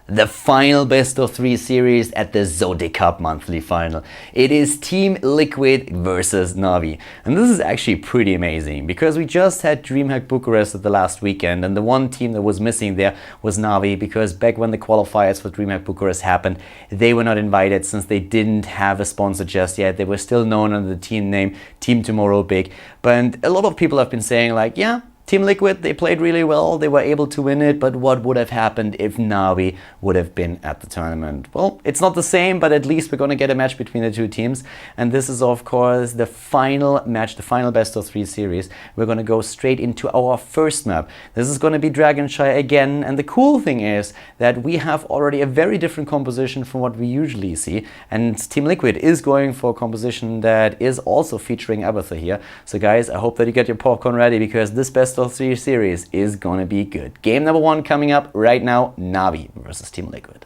the final best-of-3 series at the ZOTAC Cup Monthly Final. It is TeamLiquid versus NaVi. And this is actually pretty amazing because we just had DreamHack Bucharest at the last weekend, and the one team that was missing there was NaVi, because back when the qualifiers for DreamHack Bucharest happened, they were not invited since they didn't have a sponsor just yet. They were still known under the team name Team Tomorrow Big. But a lot of people have been saying like, yeah, TeamLiquid, they played really well, they were able to win it, but what would have happened if NaVi would have been at the tournament? Well, it's not the same, but at least we're going to get a match between the two teams. And this is, of course, the final match, the final best-of-3 series. We're going to go straight into our first map. This is going to be Shire again, and the cool thing is that we have already a very different composition from what we usually see. And TeamLiquid is going for a composition that is also featuring Abathur here. So guys, I hope that you get your popcorn ready, because this best-of-3 series is gonna be good. Game number 1 coming up right now, NaVi versus TeamLiquid.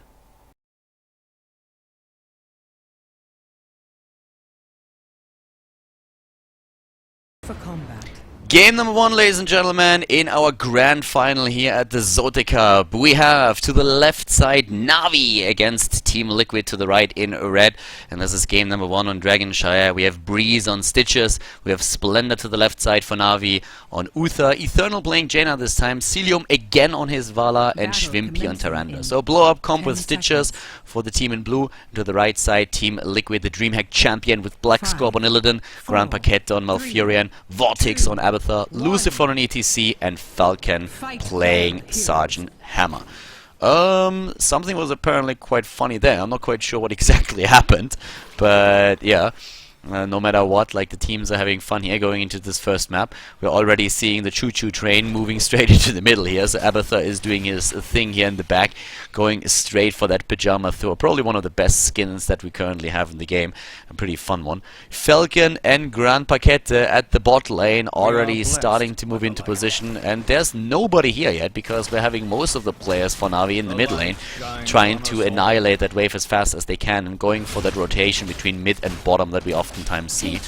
For combat. Game number 1, ladies and gentlemen, in our grand final here at the ZOTAC Cup. We have to the left side NaVi against TeamLiquid to the right in red. And this is game number 1 on Shire. We have Breeze on Stitches. We have Splendor to the left side for NaVi on Uther. Eternal playing Jaina this time. Cilium again on his Vala, and Schwimpy on Tyrande. So blow up comp with Stitches for the team in blue. To the right side, TeamLiquid, the DreamHack champion, with Black Scorp on Illidan, Grand Paquette on Malfurion, Vortex on Abathur, Lucifer on ETC, and Falcon playing Sergeant Hammer. Something was apparently quite funny there. I'm not quite sure what exactly happened, but yeah. No matter what, like, the teams are having fun here going into this first map. We're already seeing the choo-choo train moving straight into the middle here. So Abathur is doing his thing here in the back, going straight for that Pajama Thor. Probably one of the best skins that we currently have in the game. A pretty fun one. Falcon and Grand Paquette at the bot lane, already starting to move into position. And there's nobody here yet, because we're having most of the players for NaVi in the mid lane, trying to annihilate that wave as fast as they can and going for that rotation between mid and bottom that we often see.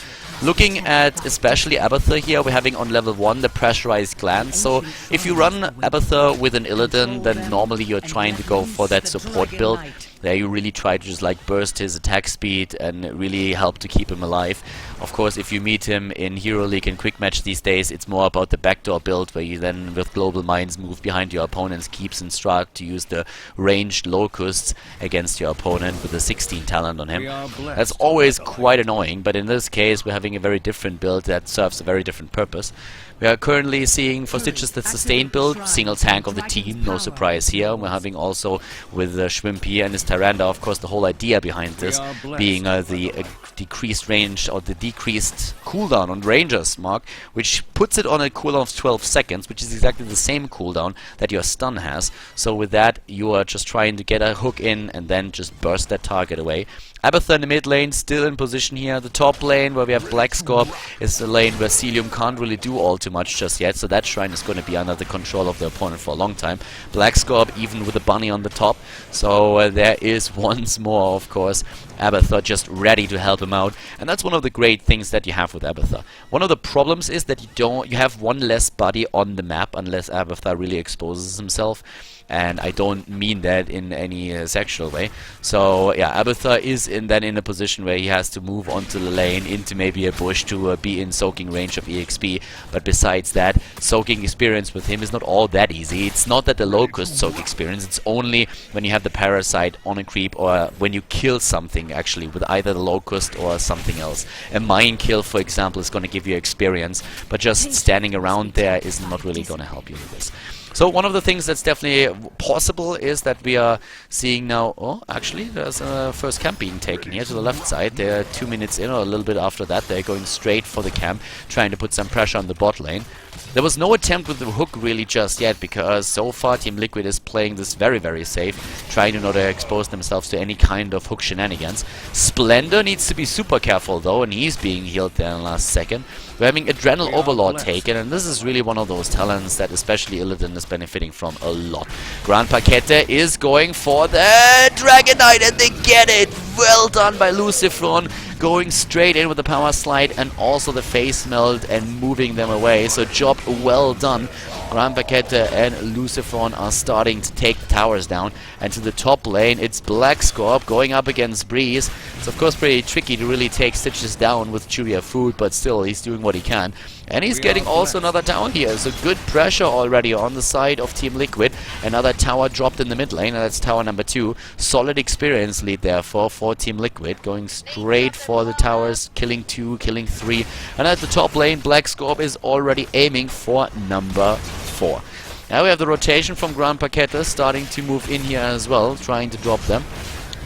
Looking at especially Abathur here, we're having on level 1 the pressurized glance. So if you run Abathur with an Illidan, then normally you're trying to go for that support build. There you really try to just like burst his attack speed and really help to keep him alive. Of course, if you meet him in Hero League and Quick Match these days, it's more about the backdoor build, where you then with Global Minds move behind your opponent's keeps and start to use the ranged locusts against your opponent with a 16 talent on him. That's always quite annoying, but in this case we're having a very different build that serves a very different purpose. We are currently seeing for Stitches that sustained build, single tank of the team, no surprise here. We're having also with Schwimpy and his Tyrande, of course, the whole idea behind this being the decreased range, or the decreased cooldown on Ranger's mark, which puts it on a cooldown of 12 seconds, which is exactly the same cooldown that your stun has. So with that, you are just trying to get a hook in and then just burst that target away. Abathur in the mid lane, still in position here. The top lane, where we have Black Scorp, is the lane where Cilium can't really do all too much just yet, so that shrine is going to be under the control of the opponent for a long time. Black Scorp even with a bunny on the top, so there is once more, of course, Abathur just ready to help him out. And that's one of the great things that you have with Abathur. One of the problems is that you have one less body on the map unless Abathur really exposes himself. And I don't mean that in any sexual way. So yeah, Abathur is then in a position where he has to move onto the lane, into maybe a bush to be in soaking range of EXP. But besides that, soaking experience with him is not all that easy. It's not that the locust soak experience, it's only when you have the parasite on a creep, or when you kill something actually with either the locust or something else. A mine kill, for example, is going to give you experience, but just standing around there is not really going to help you with this. So one of the things that's definitely possible is that we are seeing now, oh, actually, there's a first camp being taken here to the left side. They're 2 minutes in, or a little bit after that. They're going straight for the camp, trying to put some pressure on the bot lane. There was no attempt with the hook really just yet, because so far TeamLiquid is playing this very, very safe, trying to not expose themselves to any kind of hook shenanigans. Splendor needs to be super careful though, and he's being healed there in the last second. We're having Adrenal Overlord taken, and this is really one of those talents that especially Illidan is benefiting from a lot. Grand Paquette is going for the Dragon Knight, and they get it! Well done by Lucifron, going straight in with the power slide and also the face melt and moving them away. So job well done Grand Paquette and Lucifron are starting to take the towers down. And to the top lane, it's Black Scorp going up against Breeze. It's of course pretty tricky to really take Stitches down with Churia food, but still he's doing what he can. And he's getting also another tower here, so good pressure already on the side of Team Liquid. Another tower dropped in the mid lane, and that's tower number 2. Solid experience lead therefore for Team Liquid, going straight for the towers, killing 2, killing 3. And at the top lane, Black Scorp is already aiming for number 4. Now we have the rotation from Grand Paquette starting to move in here as well, trying to drop them,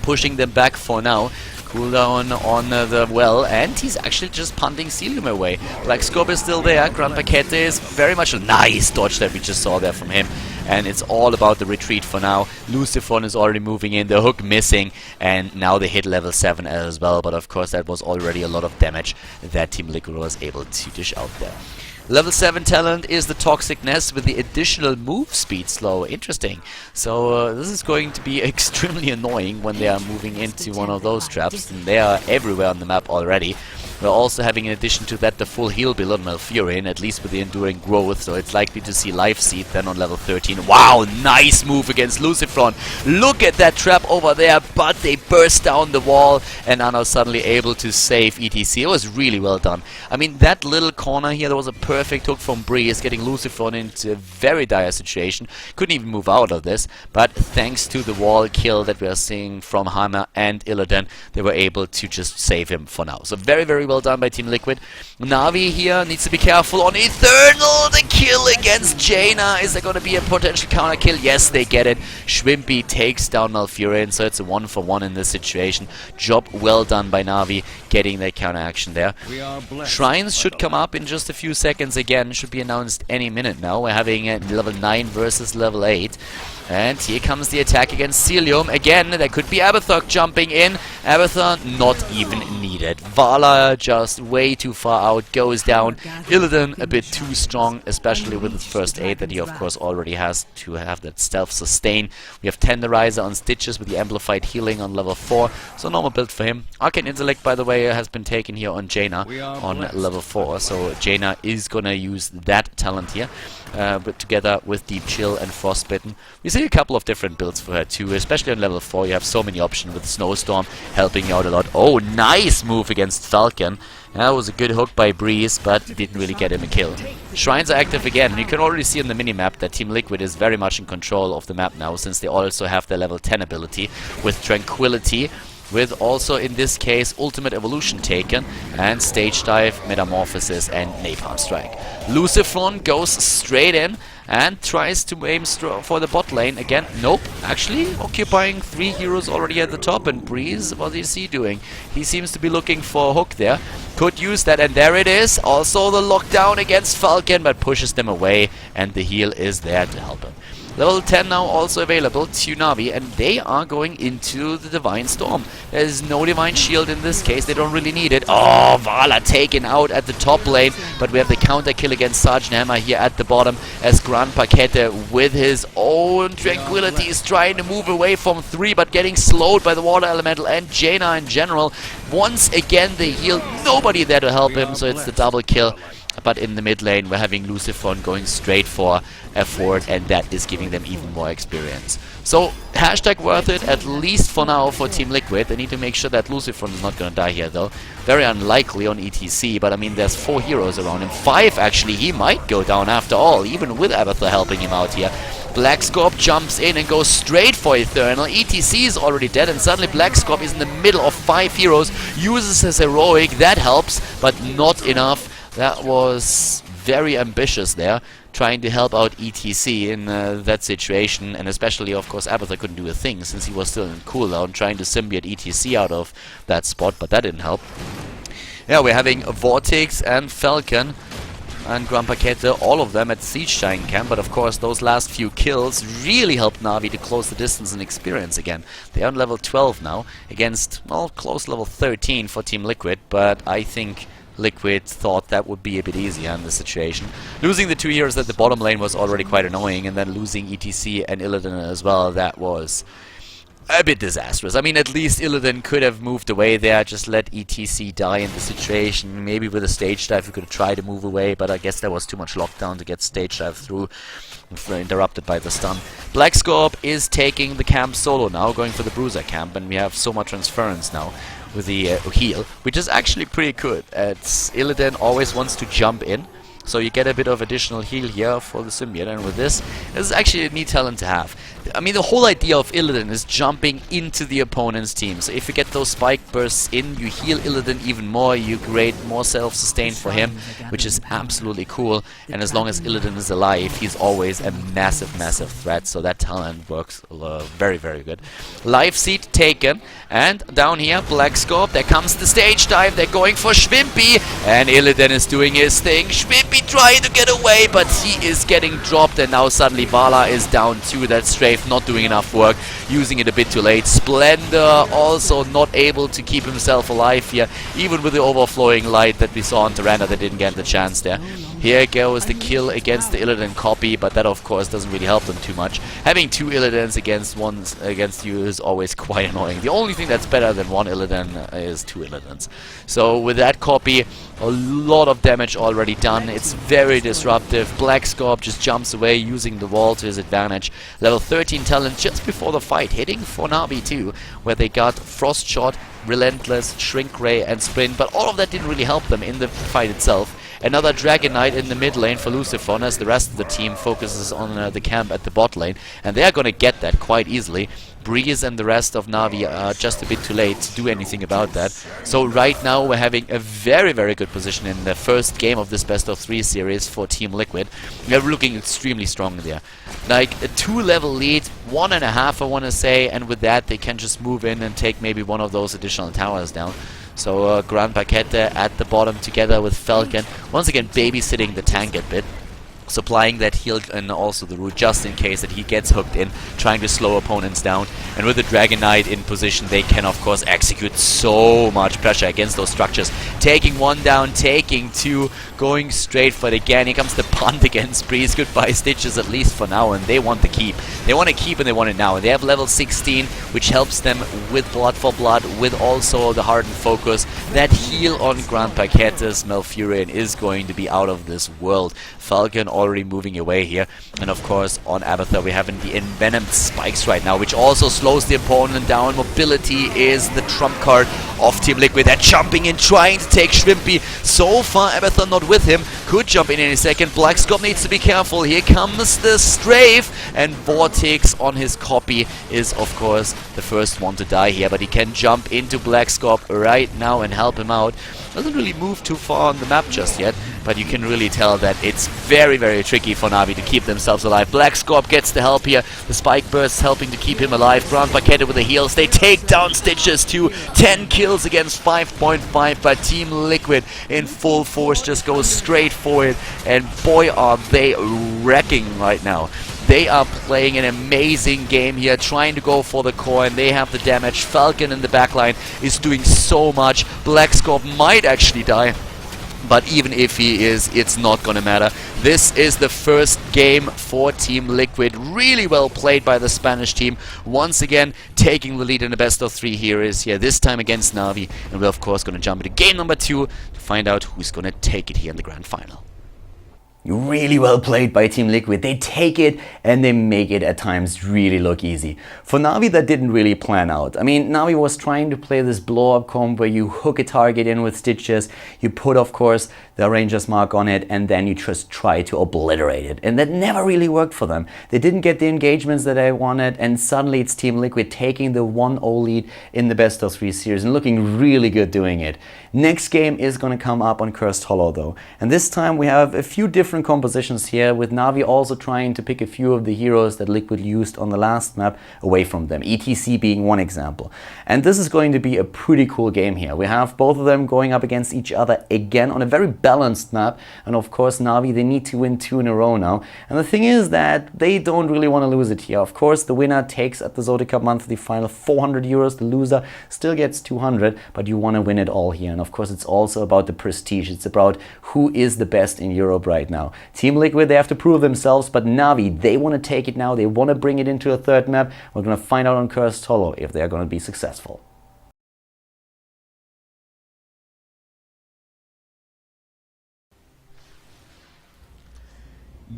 pushing them back for now. Cooldown on the well, and he's actually just punting Celium away. Black Scorp is still there. Grand Paquette is very much a nice dodge that we just saw there from him. And it's all about the retreat for now. Lucifron is already moving in, the hook missing, and now they hit level 7 as well. But of course that was already a lot of damage that Team Liquid was able to dish out there. Level 7 talent is the Toxicness with the additional move speed slow. Interesting. So this is going to be extremely annoying when they are moving into one of those traps. And they are everywhere on the map already. We're also having, in addition to that, the full heal build on Malfurion, at least with the Enduring Growth, so it's likely to see Life Seed then on level 13. Wow, nice move against Lucifron. Look at that trap over there, but they burst down the wall and are now suddenly able to save ETC. It was really well done. I mean, that little corner here, there was a perfect hook from Breeze, getting Lucifron into a very dire situation. Couldn't even move out of this, but thanks to the wall kill that we are seeing from Hammer and Illidan, they were able to just save him for now. So very, very well done by Team Liquid. Navi here needs to be careful on Eternal. The kill against Jaina. Is there going to be a potential counter kill? Yes, they get it. Shwimpy takes down Malfurion, so it's a 1-for-1 in this situation. Job well done by Navi, getting that counter action there. Shrines should come up in just a few seconds again. Should be announced any minute now. We're having level 9 versus level 8. And here comes the attack against Celium. Again, there could be Abathur jumping in. Abathur not even needed. Vala just way too far out, goes down. Illidan a bit too strong, especially with his first aid that he of course already has to have that stealth sustain. We have Tenderizer on Stitches with the amplified healing on level 4. So normal build for him. Arcane Intellect, by the way, has been taken here on Jaina on level 4. So Jaina is gonna use that talent here. But together with Deep Chill and Frostbitten. We see a couple of different builds for her too, especially on level 4. You have so many options with Snowstorm helping you out a lot. Oh, nice move against Falcon. That was a good hook by Breeze, but didn't really get him a kill. Shrines are active again, and you can already see on the minimap that Team Liquid is very much in control of the map now, since they also have their level 10 ability with Tranquility, with also in this case Ultimate Evolution taken, and Stage Dive, Metamorphosis and Napalm Strike. Lucifron goes straight in and tries to aim for the bot lane again. Nope, actually occupying 3 heroes already at the top. And Breeze, what is he doing? He seems to be looking for a hook there. Could use that, and there it is. Also the lockdown against Falcon, but pushes them away, and the heal is there to help him. Level 10 now also available to Navi, and they are going into the Divine Storm. There's no Divine Shield in this case, they don't really need it. Oh, Vala taken out at the top lane, but we have the counter kill against Sergeant Hammer here at the bottom, as Grand Paquette with his own Tranquility is trying to move away from 3, but getting slowed by the Water Elemental and Jaina in general. Once again the heal, nobody there to help him, so it's the double kill. But in the mid lane, we're having Lucifron going straight for a forward, and that is giving them even more experience. So, hashtag worth it, at least for now, for Team Liquid. They need to make sure that Lucifron is not going to die here, though. Very unlikely on ETC, but I mean, there's 4 heroes around him. 5, actually. He might go down after all, even with Abathur helping him out here. Black Scorp jumps in and goes straight for Eternal. ETC is already dead, and suddenly Black Scorp is in the middle of 5 heroes. Uses his heroic, that helps, but not enough. That was very ambitious there, trying to help out ETC in that situation, and especially, of course, Abathur couldn't do a thing since he was still in cooldown, trying to symbiote ETC out of that spot, but that didn't help. Yeah, we're having Vortex and Falcon and Grand Paquette, all of them at Siege Giant Camp, but of course those last few kills really helped Navi to close the distance and experience again. They're on level 12 now, against, well, close level 13 for Team Liquid, but I think Liquid thought that would be a bit easier in this situation. Losing the 2 heroes at the bottom lane was already quite annoying, and then losing ETC and Illidan as well, that was a bit disastrous. I mean, at least Illidan could have moved away there, just let ETC die in the situation. Maybe with a stage dive we could have tried to move away, but I guess there was too much lockdown to get stage dive through, interrupted by the stun. Black Scorp is taking the camp solo now, going for the Bruiser camp, and we have so much transference now with the heal, which is actually pretty good. Illidan always wants to jump in, so you get a bit of additional heal here for the symbiote, and with this is actually a neat talent to have. I mean, the whole idea of Illidan is jumping into the opponent's team. So if you get those spike bursts in, you heal Illidan even more, you create more self-sustain for him, which is absolutely cool. And as long as Illidan is alive, he's always a massive, massive threat. So that talent works very, very good. Life Seed taken. And down here, Black Scorp, there comes the stage dive. They're going for Schwimpy. And Illidan is doing his thing. Schwimpy trying to get away, but he is getting dropped. And now suddenly Vala is down too. That strafe not doing enough work, using it a bit too late. Splendor also not able to keep himself alive here, even with the overflowing light that we saw on Tyrannus. That didn't get the chance there. Here goes the kill against the Illidan copy, but that of course doesn't really help them too much. Having two Illidans against you is always quite annoying. The only thing that's better than one Illidan is two Illidans. So with that copy, a lot of damage already done. It's very disruptive. Black Scorp just jumps away using the wall to his advantage. Level 13 talent just before the fight, hitting for Navi too, where they got Frost Shot, Relentless, Shrink Ray and Sprint, but all of that didn't really help them in the fight itself. Another Dragon Knight in the mid lane for Lucifer, as the rest of the team focuses on the camp at the bot lane, and they are going to get that quite easily. Breeze and the rest of Navi are just a bit too late to do anything about that. So right now we're having a very, very good position in the first game of this best of 3 series for Team Liquid. We're looking extremely strong there. Like a 2-level lead, 1.5 I want to say, and with that they can just move in and take maybe one of those additional towers down. So Grand Paquette at the bottom together with Falcon, once again babysitting the tank a bit, supplying that heal and also the root just in case that he gets hooked in, trying to slow opponents down. And with the Dragon Knight in position, they can of course execute so much pressure against those structures. Taking one down, taking two, going straight for it again. Here comes the punt against Breeze. Goodbye Stitches, at least for now, and they want the keep. They want to keep and they want it now. And they have level 16, which helps them with Blood for Blood, with also the Hardened Focus. That heal on Grand Paquettes, Malfurion is going to be out of this world. Falcon already moving away here, and of course on Abathur we have the envenomed spikes right now, which also slows the opponent down. Mobility is the trump card of Team Liquid. They're jumping in, trying to take Schwimpy. So far Abathur not with him, could jump in any second. Black Scorp needs to be careful. Here comes the strafe, and Vortex on his copy is of course the first one to die here, but he can jump into Black Scorp right now and help him out. Doesn't really move too far on the map just yet, but you can really tell that it's very, very tricky for Navi to keep themselves alive. Black Scorp gets the help here. The spike bursts helping to keep him alive. Grand Paquette with the heals. They take down Stitches too. 10 kills against 5.5 by Team Liquid in full force. Just goes straight for it, and boy are they wrecking right now. They are playing an amazing game here, trying to go for the core, and they have the damage. Falcon in the backline is doing so much. Black Scorp might actually die, but even if he is, it's not gonna matter. This is the first game for Team Liquid. Really well played by the Spanish team. Once again, taking the lead in the best of 3 heroes here, this time against Navi. And we're of course gonna jump into game number 2 to find out who's gonna take it here in the grand final. Really well played by Team Liquid. They take it and they make it at times really look easy. For Navi, that didn't really plan out. I mean, Navi was trying to play this blow-up comp where you hook a target in with Stitches, you put, of course, the Ranger's Mark on it, and then you just try to obliterate it. And that never really worked for them. They didn't get the engagements that they wanted, and suddenly it's Team Liquid taking the 1-0 lead in the best of 3 series and looking really good doing it. Next game is going to come up on Cursed Hollow though. And this time we have a few different compositions here, with Navi also trying to pick a few of the heroes that Liquid used on the last map away from them, ETC being one example. And this is going to be a pretty cool game here. We have both of them going up against each other again on a very balanced map, and of course Navi, they need to win 2 in a row now. And the thing is that they don't really want to lose it here. Of course the winner takes at the ZOTAC Cup Monthly Final 400 euros, the loser still gets 200, but you want to win it all here. And of course it's also about the prestige, it's about who is the best in Europe right now. now. Team Liquid, they have to prove themselves, but NaVi, they want to take it now. They want to bring it into a third map. We're going to find out on Cursed Hollow if they are going to be successful.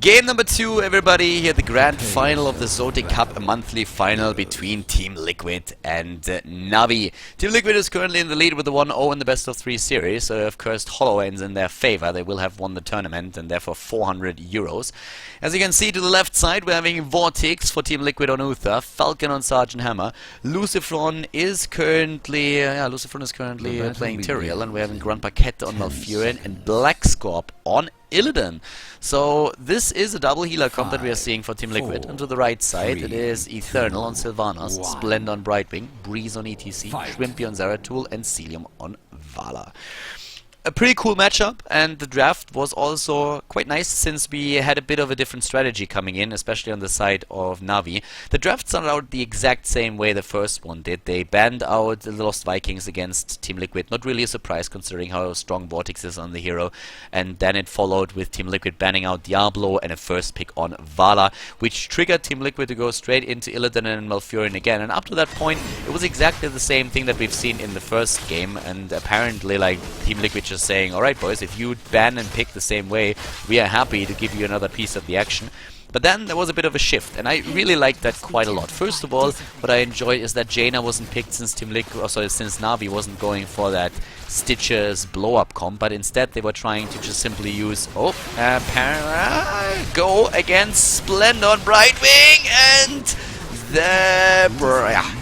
Game number 2, everybody, here the grand final of the ZOTAC Cup Monthly Final between Team Liquid and NaVi. Team Liquid is currently in the lead with the 1-0 in the best of 3 series, so if Cursed Hollow ends in their favor, they will have won the tournament and therefore 400 euros. As you can see to the left side, we're having Vortex for Team Liquid on Uther, Falcon on Sergeant Hammer, Lucifron is currently playing Tyrael, and we're having Grand Paquette on Malfurion and Black Scorp on Illidan. So this is a double healer comp that we are seeing for Team Liquid. And to the right side, it is Eternal on Sylvanas, Splend on Brightwing, Breeze on ETC, Shrimpy on Zeratul, and Celium on Vala. A pretty cool matchup, and the draft was also quite nice since we had a bit of a different strategy coming in, especially on the side of NaVi. The draft started out the exact same way the first one did. They banned out the Lost Vikings against Team Liquid. Not really a surprise considering how strong Vortex is on the hero. And then it followed with Team Liquid banning out Diablo and a first pick on Vala, which triggered Team Liquid to go straight into Illidan and Malfurion again. And up to that point, it was exactly the same thing that we've seen in the first game. And apparently, like, Team Liquid just saying, alright boys, if you ban and pick the same way, we are happy to give you another piece of the action. But then there was a bit of a shift, and I really liked that quite a lot. First of all, what I enjoyed is that Jaina wasn't picked since Team Liquid, since NaVi wasn't going for that Stitches blow-up comp, but instead they were trying to just simply use go against Splendor on Brightwing, and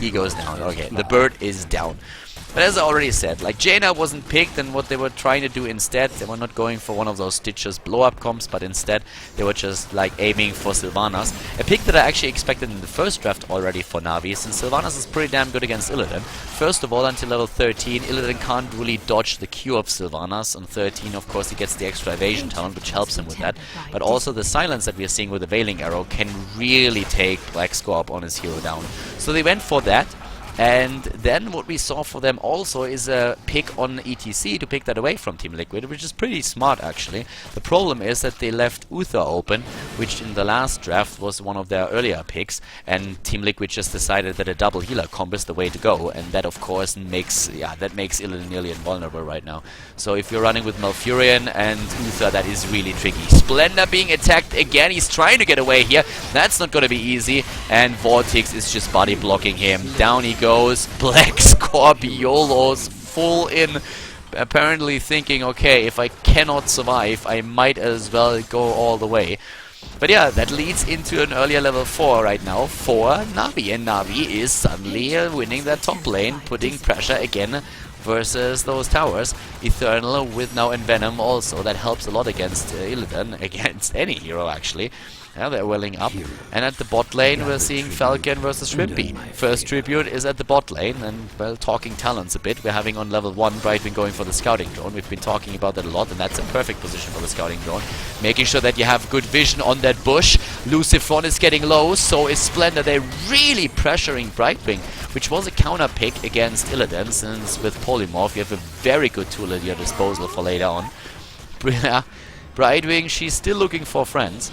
he goes down. Okay, the bird is down. But as I already said, like, Jaina wasn't picked, and what they were trying to do instead, they were not going for one of those Stitches blow-up comps, but instead they were just like aiming for Sylvanas. A pick that I actually expected in the first draft already for NaVi, since Sylvanas is pretty damn good against Illidan. First of all, until level 13, Illidan can't really dodge the Q of Sylvanas. On 13, of course, he gets the extra evasion talent, which helps him with that. But also the silence that we are seeing with the Veiling Arrow can really take Black Scorp on his hero down. So they went for that. And then what we saw for them also is a pick on ETC to pick that away from Team Liquid, which is pretty smart actually. The problem is that they left Uther open, which in the last draft was one of their earlier picks, and Team Liquid just decided that a double healer comp is the way to go, and that of course makes Illidan nearly invulnerable right now. So if you're running with Malfurion and Uther, that is really tricky. Splendor being attacked again, he's trying to get away here, that's not going to be easy, and Vortex is just body blocking him. Down he goes. Black Scorpiolos full in, apparently thinking, okay, if I cannot survive, I might as well go all the way. But yeah, that leads into an earlier level 4 right now for NaVi, and NaVi is suddenly winning that top lane, putting pressure again versus those towers. Eternal with now Envenom also, that helps a lot against Illidan, against any hero actually. Yeah, they're welling up. And at the bot lane, we're seeing Falcon versus Shrimpy. First Tribute is at the bot lane, and, well, talking talents a bit. We're having on level 1 Brightwing going for the scouting drone. We've been talking about that a lot, and that's a perfect position for the scouting drone. Making sure that you have good vision on that bush. Lucifron is getting low, so is Splendor. They're really pressuring Brightwing, which was a counter pick against Illidan, since with Polymorph you have a very good tool at your disposal for later on. Brightwing, she's still looking for friends.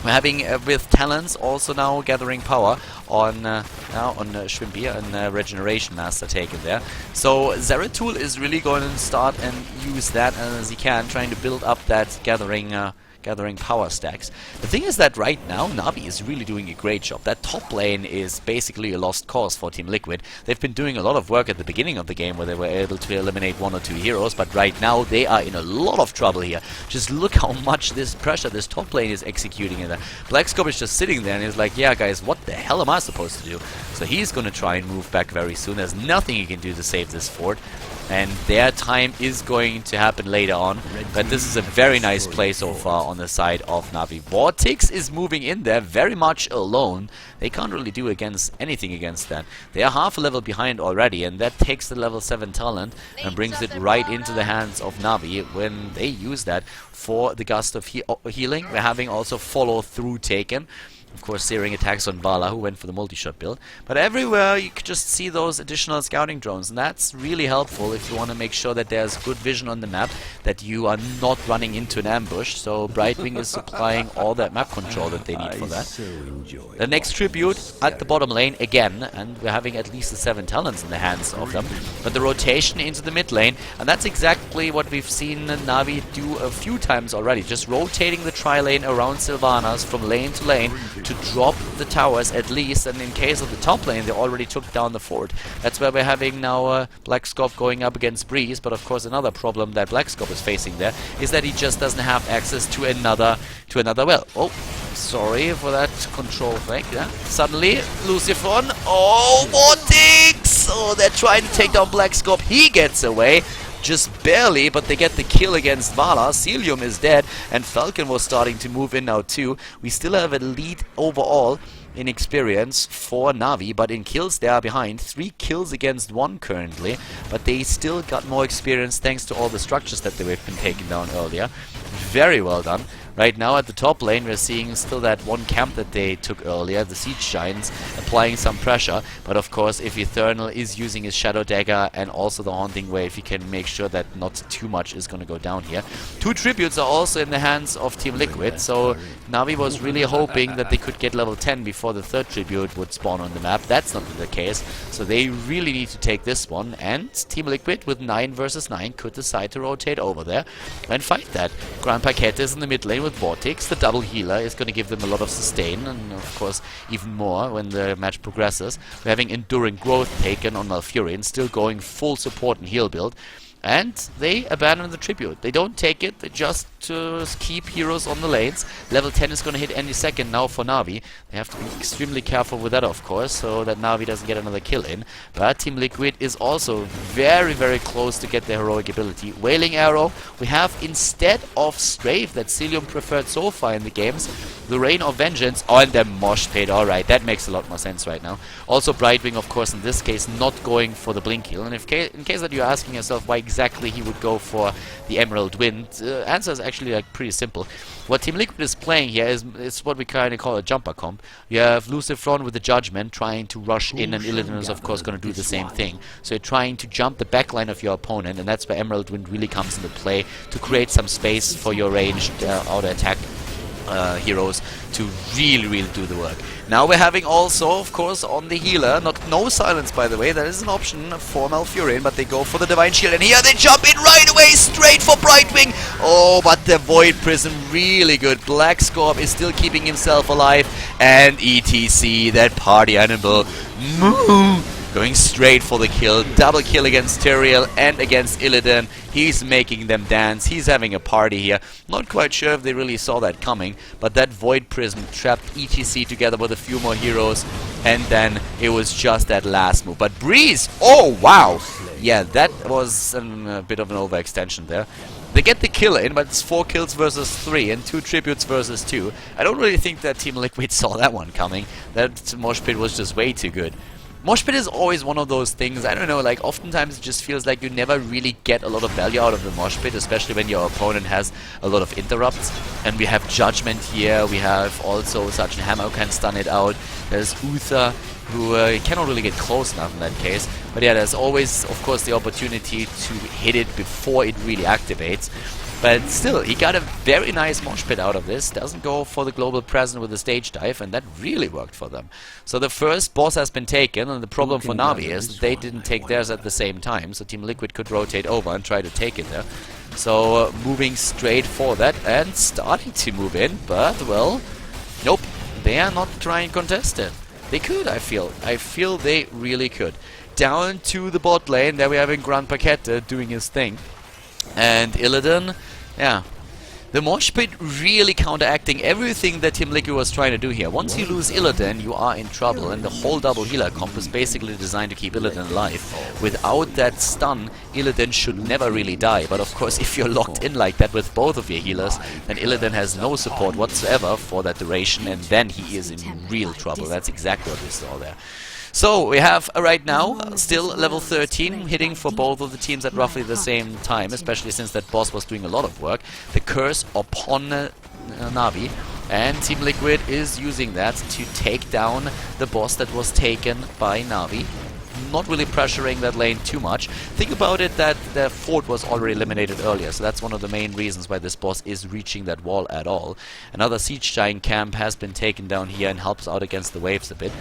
We're having with talents also now gathering power on Shrimpy and Regeneration Master taken there. So Zeratul is really going to start and use that as he can, trying to build up that gathering power stacks. The thing is that right now NaVi is really doing a great job. That top lane is basically a lost cause for Team Liquid. They've been doing a lot of work at the beginning of the game where they were able to eliminate 1 or 2 heroes, but right now they are in a lot of trouble here. Just look how much this pressure this top lane is executing in there. Black Scorp is just sitting there and he's like, yeah guys, what the hell am I supposed to do? So he's gonna try and move back very soon. There's nothing he can do to save this fort. And their time is going to happen later on. But this is a very nice play so far on the side of NaVi. Vortex is moving in there very much alone. They can't really do anything against that. They are half a level behind already, and that takes the level 7 talent and brings it right into the hands of NaVi when they use that for the gust of healing. We're having also follow through taken. Of course, searing attacks on Vala, who went for the multi-shot build. But everywhere you could just see those additional scouting drones, and that's really helpful if you want to make sure that there's good vision on the map, that you are not running into an ambush. So Brightwing is supplying all that map control that they need for that. The next tribute at the bottom lane again, and we're having at least the 7 talents in the hands of them. But the rotation into the mid lane, and that's exactly what we've seen Navi do a few times already, just rotating the tri-lane around Sylvanas from lane to lane to drop the towers at least, and in case of the top lane they already took down the fort. That's where we're having now Black Scop going up against Breeze, but of course another problem that Black Scop is facing there is that he just doesn't have access to another well. Oh, sorry for that control thing. Yeah. Suddenly, Lucifron. Oh, Vortex! Oh, they're trying to take down Black Scop. He gets away. Just barely, but they get the kill against Vala. Celium is dead, and Falcon was starting to move in now too. We still have a lead overall in experience for Navi, but in kills they are behind. 3 kills against 1 currently, but they still got more experience thanks to all the structures that they've been taken down earlier. Very well done. Right now at the top lane we're seeing still that one camp that they took earlier, the Siege Giants, applying some pressure, but of course if Eternal is using his Shadow Dagger and also the Haunting Wave, he can make sure that not too much is going to go down here. 2 tributes are also in the hands of TeamLiquid, so Navi was really hoping that they could get level 10 before the 3rd tribute would spawn on the map. That's not the case, so they really need to take this one, and TeamLiquid with 9 versus 9 could decide to rotate over there and fight that. Grand Paquette is in the mid lane with Vortex. The double healer is going to give them a lot of sustain, and of course even more when the match progresses. We're having Enduring Growth taken on Malfurion, still going full support and heal build. And they abandon the tribute. They don't take it, they just keep heroes on the lanes. Level 10 is going to hit any second now for Navi. They have to be extremely careful with that, of course, so that Navi doesn't get another kill in. But TeamLiquid is also very, very close to get their heroic ability. Wailing Arrow, we have instead of Strafe that Celium preferred so far in the games, the Rain of Vengeance on the Mosh Pit. Alright, that makes a lot more sense right now. Also Brightwing, of course, in this case, not going for the Blink heal. And in case that you're asking yourself why exactly he would go for the Emerald Wind, answer is actually like pretty simple. What TeamLiquid is playing here is what we kind of call a jumper comp. You have Lucifron with the Judgment trying to rush in, and Illidan is of course going to do the same thing. So you're trying to jump the backline of your opponent, and that's where Emerald Wind really comes into play to create some space for your ranged outer attack heroes to really do the work. Now we're having also, of course, on the healer, no silence by the way, that is an option for Malfurion, but they go for the Divine Shield, and here they jump in right away, straight for Brightwing. Oh, but the Void Prism, really good. Black Scorp is still keeping himself alive, and ETC, that party animal, going straight for the kill. Double kill against Tyrael and against Illidan. He's making them dance. He's having a party here. Not quite sure if they really saw that coming, but that Void Prism trapped ETC together with a few more heroes, and then it was just that last move. But Breeze, oh wow! Yeah, that was a bit of an overextension there. They get the kill in, but it's 4 kills versus 3 and 2 tributes versus 2. I don't really think that TeamLiquid saw that one coming. That Mosh Pit was just way too good. Mosh Pit is always one of those things, I don't know, like oftentimes it just feels like you never really get a lot of value out of the Mosh Pit, especially when your opponent has a lot of interrupts. And we have Judgment here, we have also Sergeant Hammer who can stun it out, there's Uther who cannot really get close enough in that case. But yeah, there's always, of course, the opportunity to hit it before it really activates. But still, he got a very nice Mosh Pit out of this. Doesn't go for the global presence with the stage dive, and that really worked for them. So the first boss has been taken, and the problem for Navi is that they didn't take theirs at the same time. So TeamLiquid could rotate over and try to take it there. So moving straight for that and starting to move in, but well, nope, they are not trying to contest it. They could, I feel. I feel they really could. Down to the bot lane, there we're having Grand Paquette doing his thing. And Illidan, yeah, the Mosh Pit really counteracting everything that TeamLiquid was trying to do here. Once you lose Illidan, you are in trouble, and the whole double healer comp is basically designed to keep Illidan alive. Without that stun, Illidan should never really die, but of course if you're locked in like that with both of your healers, then Illidan has no support whatsoever for that duration, and then he is in real trouble. That's exactly what we saw there. So we have right now still level 13 hitting for both of the teams at roughly the same time, especially since that boss was doing a lot of work. The curse upon Navi And Team Liquid is using that to take down the boss that was taken by Navi. Not really pressuring that lane too much. Think about it that the fort was already eliminated earlier, so that's one of the main reasons why this boss is reaching that wall at all. Another siege giant camp has been taken down here and helps out against the waves a bit.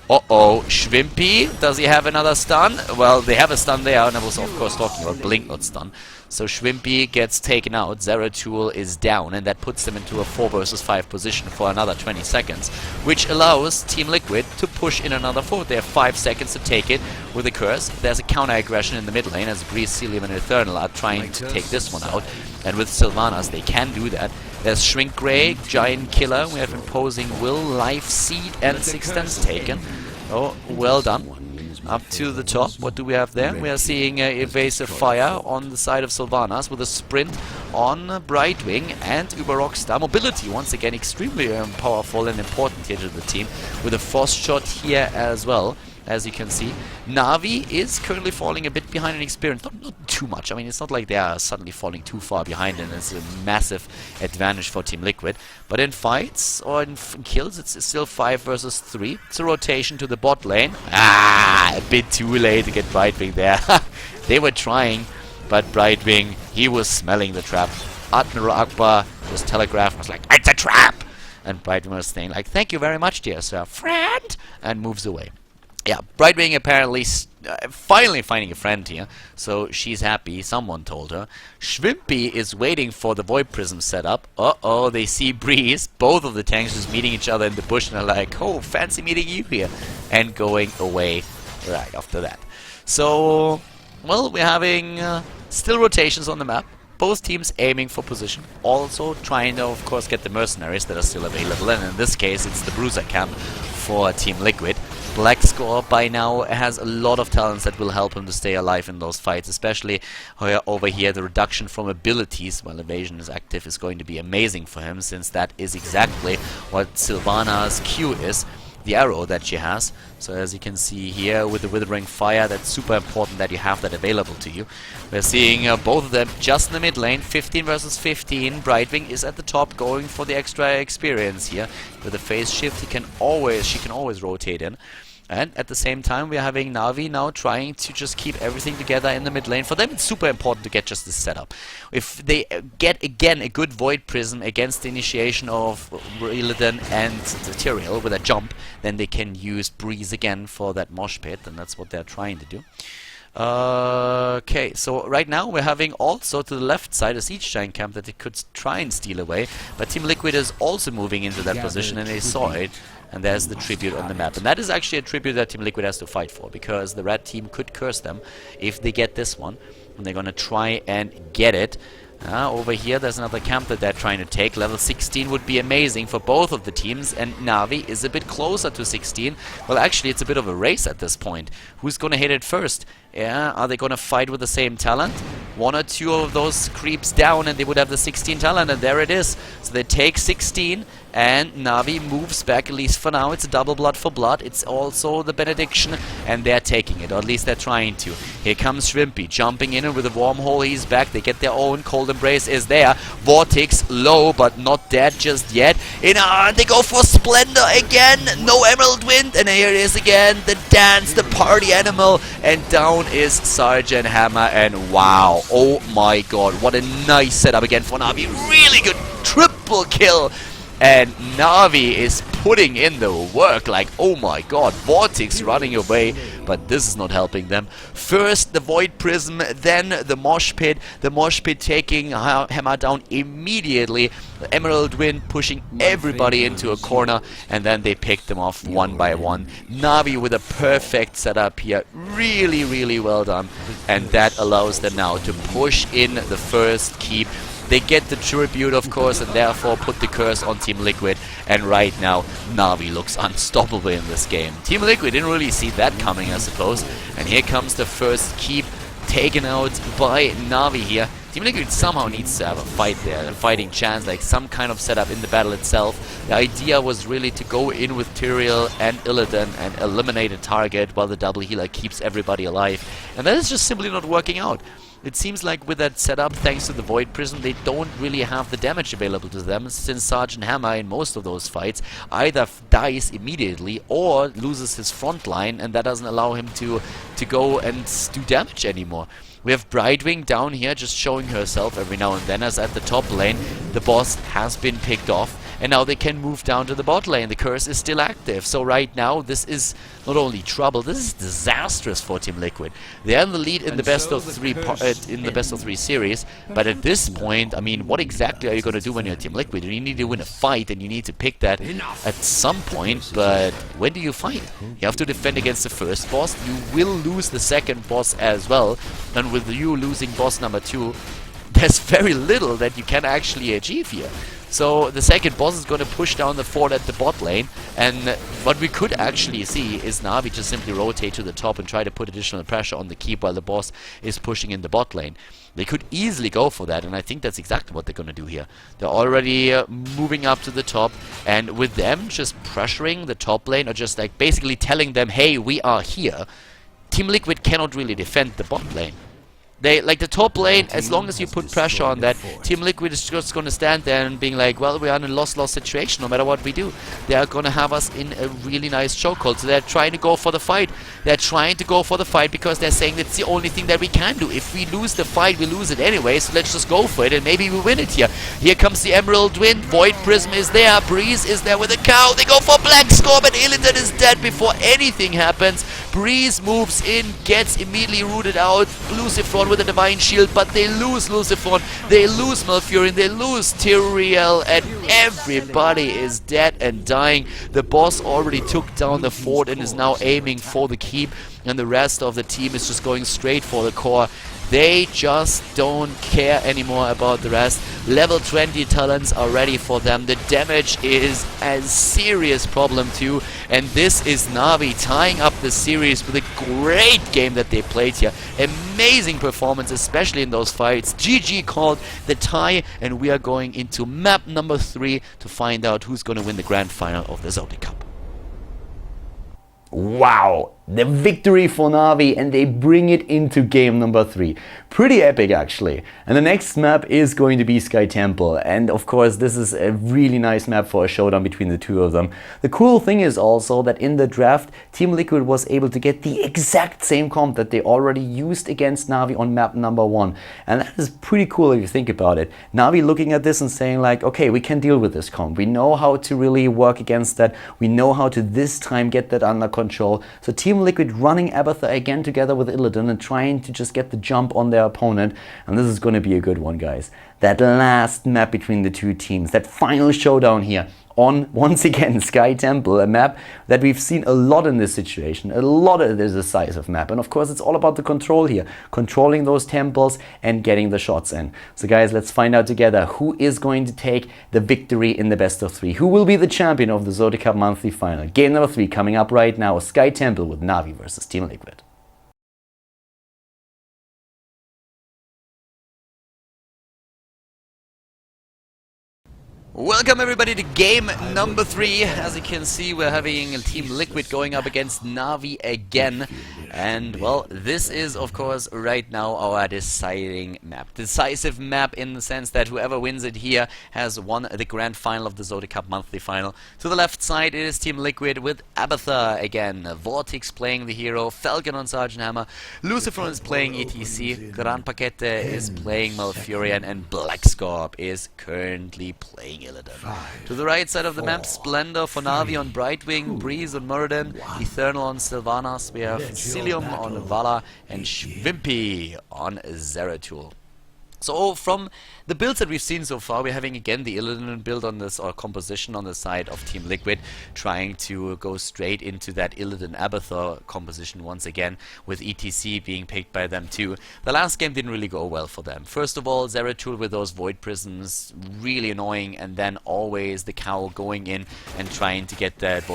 Uh-oh, Schwimpy, does he have another stun? Well, they have a stun there, and I was of course talking about Blink, not stun. So Schwimpy gets taken out, Zeratul is down, and that puts them into a 4 versus 5 position for another 20 seconds, which allows Team Liquid to push in another fort. They have 5 seconds to take it with a curse. There's a counter-aggression in the mid lane, as Breeze, Celium, and Eternal are trying to take this one out, and with Sylvanas they can do that. There's Shrink Grey, Giant Killer, we have Imposing Will, Life Seed, and Sixtens taken. Oh, well done. Up to the top, what do we have there? We are seeing Evasive Fire on the side of Sylvanas with a sprint on Brightwing and Uber Rockstar. Mobility, once again, extremely powerful and important here to the team, with a Frost Shot here as well. As you can see, Navi is currently falling a bit behind in experience. Not too much. I mean, it's not like they are suddenly falling too far behind, and it's a massive advantage for Team Liquid. But in fights or in kills, it's still 5 versus 3. It's a rotation to the bot lane. A bit too late to get Brightwing there. They were trying, but Brightwing, he was smelling the trap. Admiral Akbar was telegraphed, was like, "It's a trap!" And Brightwing was saying like, "Thank you very much, dear sir, friend," and moves away. Yeah, Brightwing apparently finally finding a friend here, so she's happy, someone told her. Schwimpy is waiting for the Void Prism setup. Uh-oh, they see Breeze, both of the tanks just meeting each other in the bush and are like, "Oh, fancy meeting you here," and going away right after that. So, well, we're having still rotations on the map. Both teams aiming for position, also trying to, of course, get the mercenaries that are still available, and in this case it's the Bruiser camp for Team Liquid. Black Score by now has a lot of talents that will help him to stay alive in those fights, especially over here the reduction from abilities while evasion is active is going to be amazing for him, since that is exactly what Sylvana's Q is, the arrow that she has. So as you can see here with the Withering Fire, that's super important that you have that available to you. We're seeing both of them just in the mid lane, 15 versus 15. Brightwing is at the top going for the extra experience here. With a phase shift she can always rotate in. And at the same time we're having Navi now trying to just keep everything together in the mid lane. For them it's super important to get just this setup. If they get again a good Void Prism against the initiation of Illidan and the Tyrael with a jump, then they can use Breeze again for that mosh pit, and that's what they're trying to do. Okay, so right now we're having also to the left side a siege giant camp that they could try and steal away, but Team Liquid is also moving into that position, and they saw it. And there's the tribute on the map. And that is actually a tribute that Team Liquid has to fight for, because the red team could curse them if they get this one. And they're going to try and get it. Over here there's another camp that they're trying to take. Level 16 would be amazing for both of the teams, and Navi is a bit closer to 16. Well, actually it's a bit of a race at this point. Who's going to hit it first? Yeah, are they going to fight with the same talent? One or two of those creeps down and they would have the 16 talent, and there it is. So they take 16 and Navi moves back, at least for now. It's a double blood for blood. It's also the benediction, and they're taking it, or at least they're trying to. Here comes Schwimpy jumping in with a wormhole. He's back. They get their own. Cold Embrace is there. Vortex low, but not dead just yet. They go for Splendor again. No Emerald Wind, and here it is again. The dance, the party animal, and down is Sergeant Hammer, and wow, oh my god, what a nice setup again for Navi. Really good triple kill. And Navi is putting in the work, like, oh my god, Vortex running away, but this is not helping them. First the Void Prism, then the Mosh Pit taking Hammer down immediately, the Emerald Wind pushing everybody into a corner, and then they pick them off one by one. Navi with a perfect setup here, really, really well done, and that allows them now to push in the first keep. They get the tribute, of course, and therefore put the curse on Team Liquid. And right now, Navi looks unstoppable in this game. Team Liquid didn't really see that coming, I suppose. And here comes the first keep taken out by Navi here. Team Liquid somehow needs to have a fight there, a fighting chance, like some kind of setup in the battle itself. The idea was really to go in with Tyrael and Illidan and eliminate a target while the double healer keeps everybody alive. And that is just simply not working out. it seems like with that setup, thanks to the Void Prism, they don't really have the damage available to them, since Sergeant Hammer in most of those fights either dies immediately or loses his front line, and that doesn't allow him to go and do damage anymore. We have Brightwing down here just showing herself every now and then, as at the top lane the boss has been picked off, and now they can move down to the bot lane. The curse is still active, so right now this is not only trouble, this is disastrous for TeamLiquid. They're in the lead in the best of three series, but at this point, I mean, what exactly are you going to do when you're TeamLiquid? You need to win a fight, and you need to pick that at some point, but when do you fight? You have to defend against the first boss, you will lose the second boss as well, and with you losing boss number 2, there's very little that you can actually achieve here. So the second boss is going to push down the fort at the bot lane, and what we could actually see is NaVi just simply rotate to the top and try to put additional pressure on the keep while the boss is pushing in the bot lane. They could easily go for that, and I think that's exactly what they're going to do here. They're already moving up to the top, and with them just pressuring the top lane, or just like basically telling them, hey, we are here, TeamLiquid cannot really defend the bot lane. They, like the top lane, as long as you put pressure on that, TeamLiquid is just going to stand there and being like, well, we are in a loss-loss situation no matter what we do. They are going to have us in a really nice chokehold. So they're trying to go for the fight. They're trying to go for the fight because they're saying that's the only thing that we can do. If we lose the fight, we lose it anyway, so let's just go for it and maybe we win it here. Here comes the Emerald Wind. Void Prism is there. Breeze is there with a cow. They go for Black Scorp, and Illidan is dead before anything happens. Breeze moves in, gets immediately rooted out. Lucifron with a Divine Shield, but they lose Lucifron, they lose Malfurion, they lose Tyrael, and everybody is dead and dying. The boss already took down the fort and is now aiming for the keep, and the rest of the team is just going straight for the core. They just don't care anymore about the rest. Level 20 talents are ready for them. The damage is a serious problem too. And this is NaVi tying up the series with a great game that they played here. Amazing performance, especially in those fights. GG called the tie, and we are going into map number 3 to find out who's going to win the grand final of the ZOTAC Cup. Wow, the victory for NaVi, and they bring it into game number 3. Pretty epic actually. And the next map is going to be Sky Temple, and of course this is a really nice map for a showdown between the two of them. The cool thing is also that in the draft, TeamLiquid was able to get the exact same comp that they already used against NaVi on map number 1. And that is pretty cool if you think about it. NaVi looking at this and saying like, okay, we can deal with this comp. We know how to really work against that. We know how to this time get that under control. So TeamLiquid running Abathur again together with Illidan and trying to just get the jump on their opponent. And this is going to be a good one, guys. That last map between the two teams, that final showdown here on, once again, Sky Temple, a map that we've seen a lot in this situation. A lot of this decisive map. And of course, it's all about the control here. Controlling those temples and getting the shots in. So guys, let's find out together who is going to take the victory in the best of 3. Who will be the champion of the ZOTAC Cup Monthly Final. Game number 3 coming up right now. Sky Temple with NaVi versus TeamLiquid. Welcome everybody to game number 3. As you can see, we're having TeamLiquid going up against NaVi again. And well, this is of course right now our deciding map. Decisive map in the sense that whoever wins it here has won the grand final of the ZOTAC Cup Monthly Final. To the left side it is TeamLiquid with Abathur again. Vortex playing the hero, Falcon on Sergeant Hammer, Lucifron is playing ETC, Gran Paquete is playing Malfurion, and Black Scorp is currently playing Illidan. To the right side of the map, Splendor for NaVi on Brightwing, Breeze on Muradin, Eternal on Sylvanas, we have Cilium on Vala, and Schwimpy on Zeratul. So from the builds that we've seen so far, we're having again the Illidan build on this, or composition on the side of TeamLiquid, trying to go straight into that Illidan Abathur composition once again, with ETC being picked by them too. The last game didn't really go well for them. First of all, Zeratul with those Void Prisms, really annoying, and then always the cow going in and trying to get that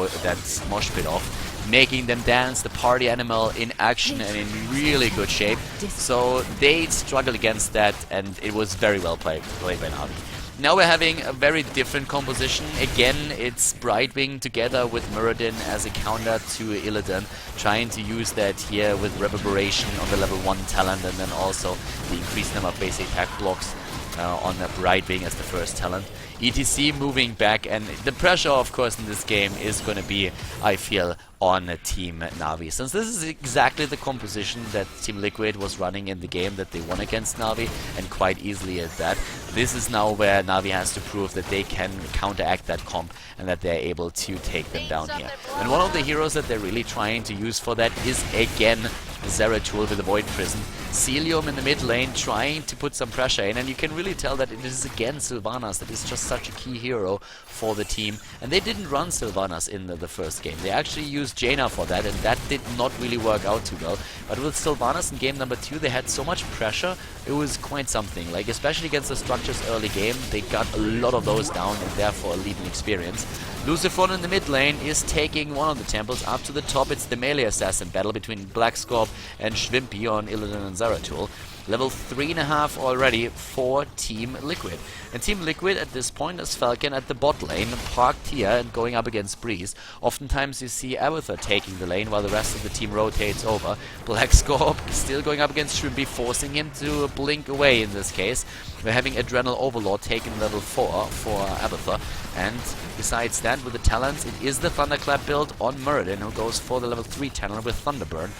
mosh pit off, making them dance, the party animal in action and in really good shape. So they struggled against that, and it was very well played by NaVi. Now we're having a very different composition. Again, it's Brightwing together with Muradin as a counter to Illidan, trying to use that here with Reverberation on the level 1 talent, and then also the increased number of basic attack blocks on Brightwing as the first talent. ETC moving back, and the pressure, of course, in this game is going to be, I feel, on Team NaVi. Since this is exactly the composition that TeamLiquid was running in the game that they won against NaVi, and quite easily at that, this is now where NaVi has to prove that they can counteract that comp and that they're able to take them down here. And one of the heroes that they're really trying to use for that is, again, Zeratul with the Void Prison. Celium in the mid lane trying to put some pressure in, and you can really tell that it is again Sylvanas that is just such a key hero for the team. And they didn't run Sylvanas in the first game. They actually used Jaina for that, and that did not really work out too well. But with Sylvanas in game number 2, they had so much pressure, it was quite something. Like, especially against the structures early game, they got a lot of those down and therefore a leading experience. Lucifron in the mid lane is taking one of the temples up to the top. It's the melee assassin battle between Blackscorp and Schwimpy on Illidan and Zeratul. Level 3.5 already for Team Liquid. And Team Liquid at this point is Falcon at the bot lane, parked here and going up against Breeze. Oftentimes you see Abathur taking the lane while the rest of the team rotates over. Blackscorp still going up against Shrimpy, forcing him to blink away in this case. We're having Adrenal Overlord taking level 4 for Abathur. And besides that, with the talents, it is the Thunderclap build on Muradin, who goes for the level 3 talent with Thunderburn.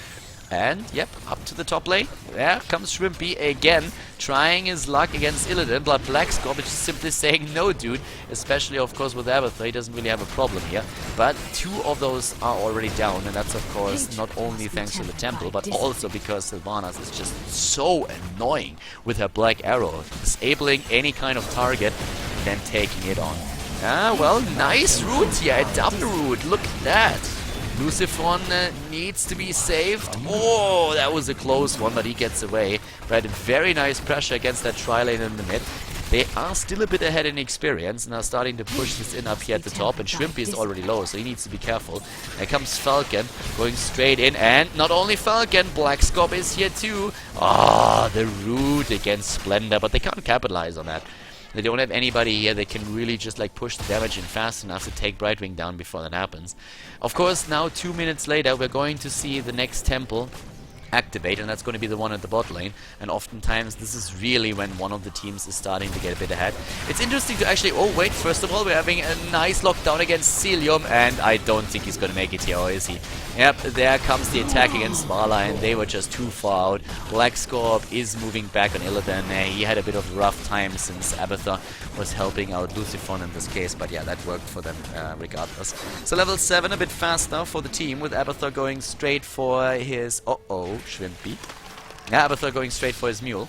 And, yep, up to the top lane. There comes Shrimpy again, trying his luck against Illidan, but Blackscorp is just simply saying no, dude. Especially, of course, with Abathur, he doesn't really have a problem here. But 2 of those are already down, and that's, of course, not only thanks to the temple, but also because Sylvanas is just so annoying with her black arrow, disabling any kind of target, and then taking it on. Ah, well, nice root here, a double root, look at that. Lucifron needs to be saved. Oh, that was a close one, but he gets away. Right, very nice pressure against that tri-lane in the mid. They are still a bit ahead in experience and are starting to push this in up here at the top, and Shrimpy is already low, so he needs to be careful. There comes Falcon, going straight in, and not only Falcon, Blackscorp is here too. Ah, the root against Splendor, but they can't capitalize on that. They don't have anybody here that can really just like push the damage in fast enough to take Brightwing down before that happens. Of course, now 2 minutes later, we're going to see the next temple activate, and that's going to be the one at the bot lane. And oftentimes this is really when one of the teams is starting to get a bit ahead. It's interesting to actually, oh wait, first of all we're having a nice lockdown against Celium, and I don't think he's going to make it here, or is he? Yep, there comes the attack against Svala, and they were just too far out. Blackscorp is moving back on Illidan. He had a bit of a rough time since Abathur was helping out Lucifron in this case, but yeah, that worked for them regardless. So level 7 a bit faster for the team, with Abathur going straight for his... Schwimpy. Yeah, Abathur going straight for his mule.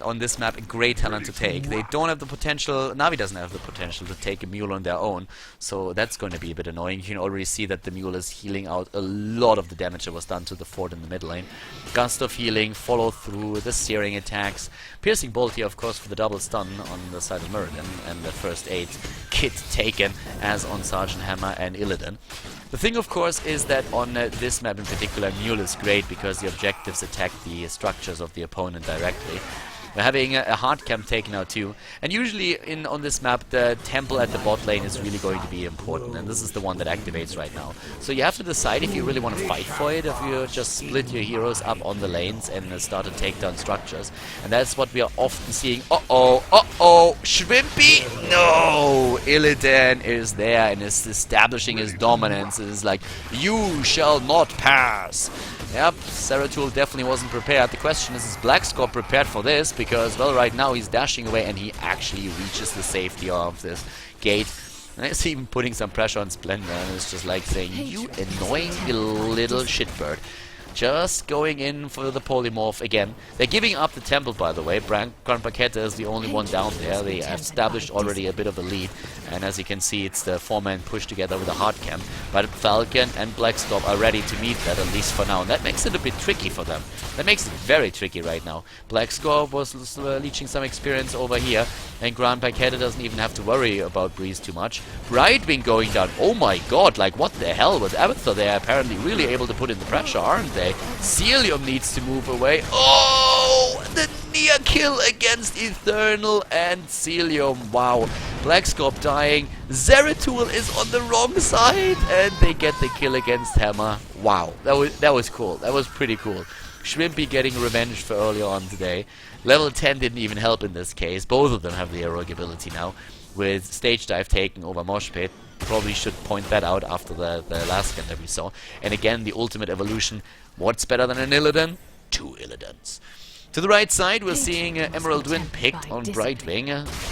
On this map, a great talent to take. They don't have the potential, NaVi doesn't have the potential to take a mule on their own, so that's going to be a bit annoying. You can already see that the mule is healing out a lot of the damage that was done to the fort in the mid lane. Gust of healing, follow through, the searing attacks. Piercing bolt here, of course, for the double stun on the side of Muradin, and the first aid kit taken as on Sergeant Hammer and Illidan. The thing, of course, is that on this map in particular, Mule is great because the objectives attack the structures of the opponent directly. We're having a hard camp taken out too, and usually on this map the temple at the bot lane is really going to be important, and this is the one that activates right now. So you have to decide if you really want to fight for it, if you just split your heroes up on the lanes and start to take down structures, and that's what we are often seeing. Shrimpy! No! Illidan is there and is establishing his dominance. It is like, you shall not pass! Yep, Zeratul definitely wasn't prepared. The question is Blackscorp prepared for this? Because, well, right now he's dashing away and he actually reaches the safety of this gate. And it's even putting some pressure on Splendor, and it's just like saying, you annoying little shitbird. Just going in for the polymorph again. They're giving up the temple, by the way. Grand Paqueta is the only one down there. They have established already a bit of a lead. And as you can see, it's the 4-man push together with a hard camp. But Falcon and Blackscorp are ready to meet that, at least for now. And that makes it a bit tricky for them. That makes it very tricky right now. Blackscorp was leeching some experience over here. And Grand Paqueta doesn't even have to worry about Breeze too much. Brightwing going down. Oh my god, like what the hell? With Abathur, they're apparently really able to put in the pressure, aren't they? Celium needs to move away. Oh, the near kill against Eternal and Celium. Wow. Blackscorp dying. Zeratul is on the wrong side, and they get the kill against Hammer. Wow, that was cool. That was pretty cool. Shrimpy getting revenge for earlier on today. Level 10 didn't even help in this case. Both of them have the heroic ability now, with Stage Dive taking over Mosh Pit. Probably should point that out after the last scan that we saw. And again, the ultimate evolution. What's better than an Illidan? 2 Illidans. To the right side, we're seeing Emerald Wind picked on Brightwing.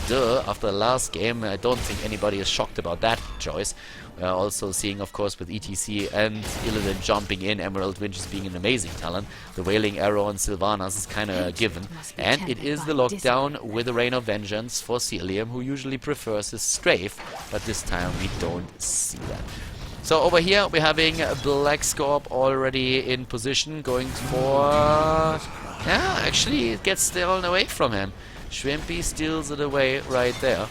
Duh, after the last game, I don't think anybody is shocked about that choice. We're also seeing, of course, with ETC and Illidan jumping in, Emerald Wind just being an amazing talent. The Wailing Arrow on Sylvanas is kind of given. And it is the lockdown with the Rain of Vengeance for Celium, who usually prefers his Strafe, but this time we don't see that. So over here, we're having Blackscorp already in position, going for... Yeah, actually, it gets stolen away from him. Shrimpy steals it away right there.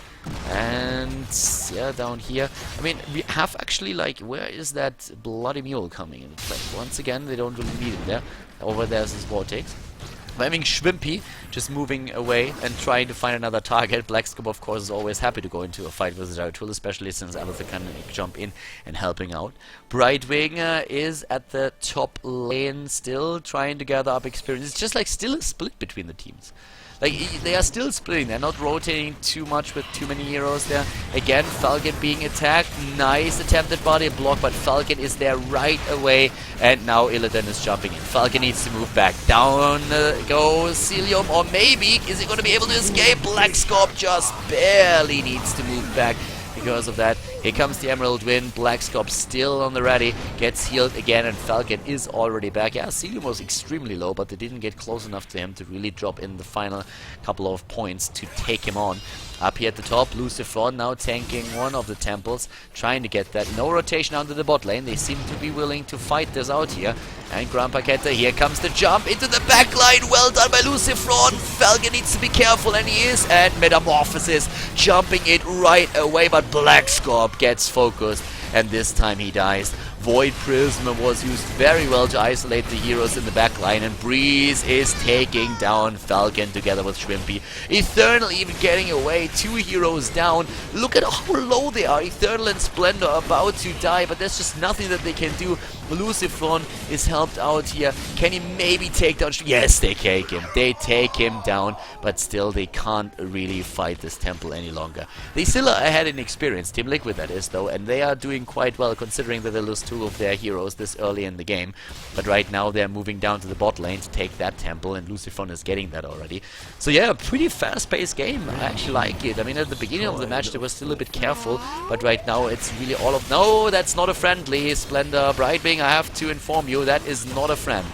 And yeah, down here, I mean, we have actually, like, where is that Bloody Mule coming into play? Once again, they don't really need it there. Over there's his Vortex. We're having Shrimpy just moving away and trying to find another target. Blackscorp, of course, is always happy to go into a fight with Zeratul, especially since Abathur can jump in and helping out. Brightwing is at the top lane still, trying to gather up experience. It's just like still a split between the teams. Like, they are still splitting. They're not rotating too much with too many heroes there. Again, Falcon being attacked. Nice attempted body block, but Falcon is there right away. And now Illidan is jumping in. Falcon needs to move back. Down goes Celium, or maybe, is he going to be able to escape? Blackscorp just barely needs to move back. Because of that, here comes the Emerald Wind. Blackscorp still on the ready, gets healed again, and Falcon is already back. Yeah, Celium was extremely low, but they didn't get close enough to him to really drop in the final couple of points to take him on. Up here at the top, Lucifer now tanking one of the temples, trying to get that. No rotation onto the bot lane. They seem to be willing to fight this out here. And Grandpa Keta, here comes the jump into the back line. Well done by Lucifer. Falcon needs to be careful, and he is. And Metamorphosis jumping it right away, but Blackscorp gets focused, and this time he dies. Void Prism was used very well to isolate the heroes in the back line, and Breeze is taking down Falcon together with Shrimpy. Eternal even getting away, 2 heroes down. Look at how low they are. Eternal and Splendor about to die, but there's just nothing that they can do. Lucifer is helped out here. Can he maybe take down Shrimpy? Yes, they take him. They take him down, but still they can't really fight this temple any longer. They still are ahead in experience, TeamLiquid that is though, and they are doing quite well considering that they lost 2 of their heroes this early in the game. But right now they're moving down to the bot lane to take that temple, and Lucifer is getting that already. So yeah, a pretty fast-paced game. I actually like it. I mean, at the beginning of the match they were still a bit careful, but right now it's really all of... No, that's not a friendly. Splendor, Brightwing, I have to inform you, that is not a friend.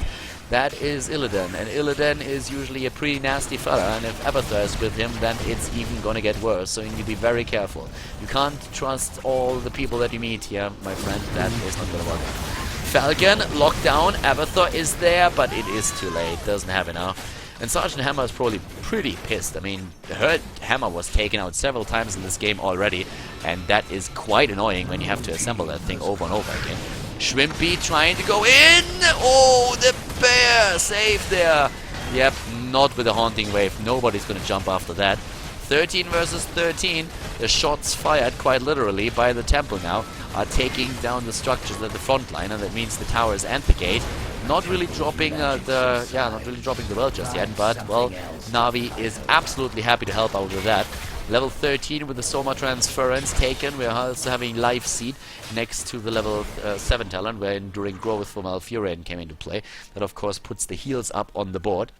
That is Illidan, and Illidan is usually a pretty nasty fella, and if Abathur is with him, then it's even gonna get worse, so you need to be very careful. You can't trust all the people that you meet here, my friend. That is not gonna work. Falcon, locked down, Abathur is there, but it is too late, doesn't have enough. And Sergeant Hammer is probably pretty pissed. I mean, her hammer was taken out several times in this game already, and that is quite annoying when you have to assemble that thing over and over again. Shrimpy trying to go in! Oh, the bear! Save there! Yep, not with a Haunting Wave. Nobody's gonna jump after that. 13 versus 13. The shots fired, quite literally, by the temple now are taking down the structures at the front line, and that means the towers and the gate. Not really dropping the world just yet, but, well, NaVi is absolutely happy to help out with that. Level 13 with the Soma Transference taken. We're also having Life Seed next to the level 7 talent, where Enduring Growth for Malfurion came into play. That, of course, puts the heals up on the board.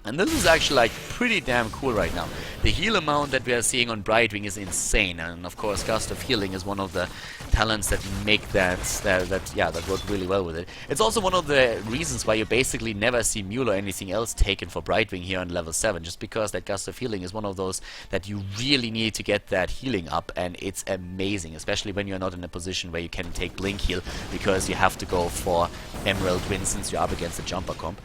And this is actually like pretty damn cool right now. The heal amount that we are seeing on Brightwing is insane, and of course Gust of Healing is one of the talents that make that work really well with it. It's also one of the reasons why you basically never see Mule or anything else taken for Brightwing here on level 7, just because that Gust of Healing is one of those that you really need to get that healing up, and it's amazing, especially when you're not in a position where you can take Blink Heal, because you have to go for Emerald Wind since you're up against the jumper comp.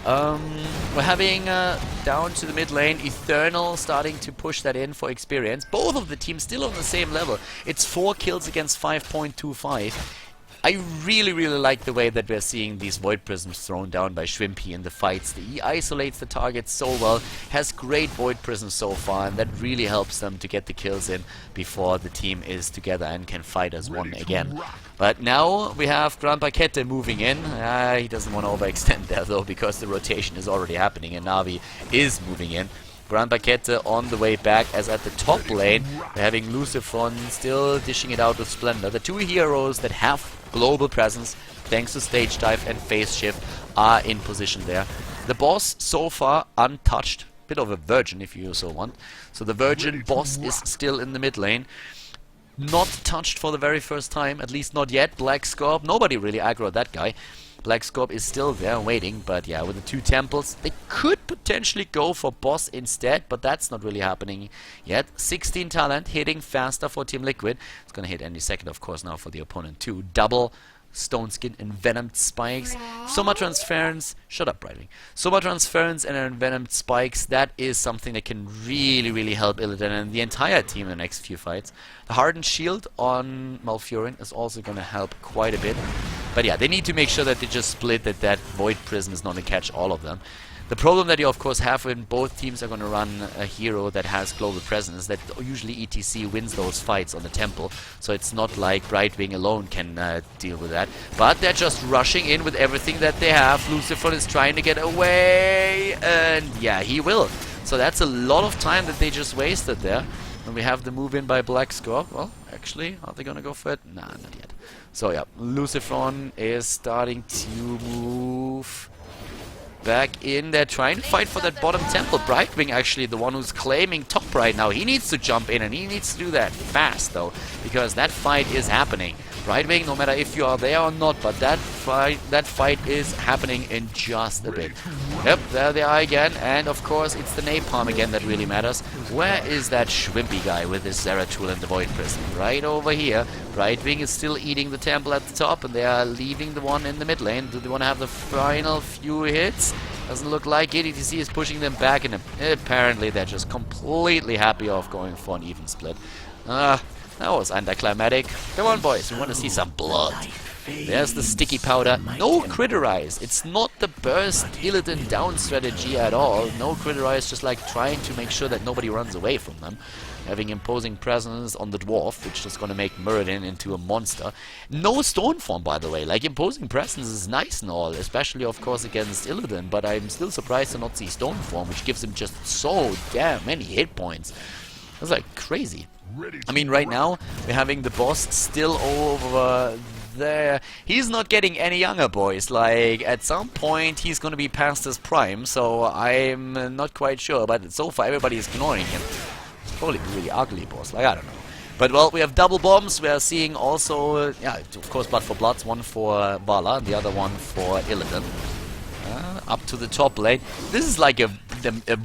We're having down to the mid lane, Eternal starting to push that in for experience. Both of the teams still on the same level. It's 4 kills against 5.25. I really like the way that we're seeing these Void Prisms thrown down by Shrimpy in the fights. He isolates the target so well, has great Void Prisms so far, and that really helps them to get the kills in before the team is together and can fight as one again. But now we have Grandpa Kette moving in. He doesn't want to overextend there though, because the rotation is already happening and Navi is moving in. Grandpa Kette on the way back, as at the top lane we're having Lucifron still dishing it out with Splendor. The two heroes that have global presence thanks to Stage Dive and Phase Shift are in position there. The boss so far untouched, bit of a virgin if you so want. So the virgin boss is still in the mid lane. Not touched for the very first time, at least not yet. Black Scorp, nobody really aggroed that guy. Black Scorp is still there waiting, but yeah, with the two temples, they could potentially go for boss instead, but that's not really happening yet. 16 talent, hitting faster for TeamLiquid. It's gonna hit any second, of course, now for the opponent too. Double Stone Skin Envenomed Spikes. Soma Transference. Shut up, Brightwing. Soma Transference and Envenomed Spikes. That is something that can really help Illidan and the entire team in the next few fights. The Hardened Shield on Malfurion is also going to help quite a bit. But yeah, they need to make sure that they just split, that Void Prism is not going to catch all of them. The problem that you of course have when both teams are going to run a hero that has global presence is that usually ETC wins those fights on the temple, so it's not like Brightwing alone can deal with that. But they're just rushing in with everything that they have. Lucifron is trying to get away, and yeah, he will. So that's a lot of time that they just wasted there. And we have the move in by Black Scorp. Well, actually, are they going to go for it? Nah, not yet. So yeah, Lucifron is starting to move back in there, trying to fight for that bottom temple. Brightwing actually the one who's claiming top right now. He needs to jump in, and he needs to do that fast though, because that fight is happening. Brightwing, no matter if you are there or not, but that fight is happening in just a bit. Yep, there they are again, and of course it's the napalm again that really matters. Where is that Shrimpy guy with his Zeratul and the Void Prism? Right over here. Brightwing is still eating the temple at the top, and they are leaving the one in the mid lane. Do they want to have the final few hits? Doesn't look like it. ETC is pushing them back, and apparently they're just completely happy of going for an even split. That was anticlimactic. Come on, boys, we want to see some blood. There's the sticky powder. No Critterize. It's not the burst Illidan down strategy at all. No Critterize, just like trying to make sure that nobody runs away from them. Having imposing presence on the dwarf, which is going to make Muradin into a monster. No stone form, by the way. Like, imposing presence is nice and all, especially of course against Illidan, but I'm still surprised to not see stone form, which gives him just so damn many hit points. That's like crazy. I mean, right now we're having the boss still over there. He's not getting any younger, boys. Like, at some point he's gonna be past his prime, so I'm not quite sure, but so far everybody is ignoring him. It's probably a really ugly boss, like, I don't know. But well, we have double bombs. We are seeing also, yeah, of course, Blood for Bloods, one for Vala, the other one for Illidan. Up to the top lane. This is like a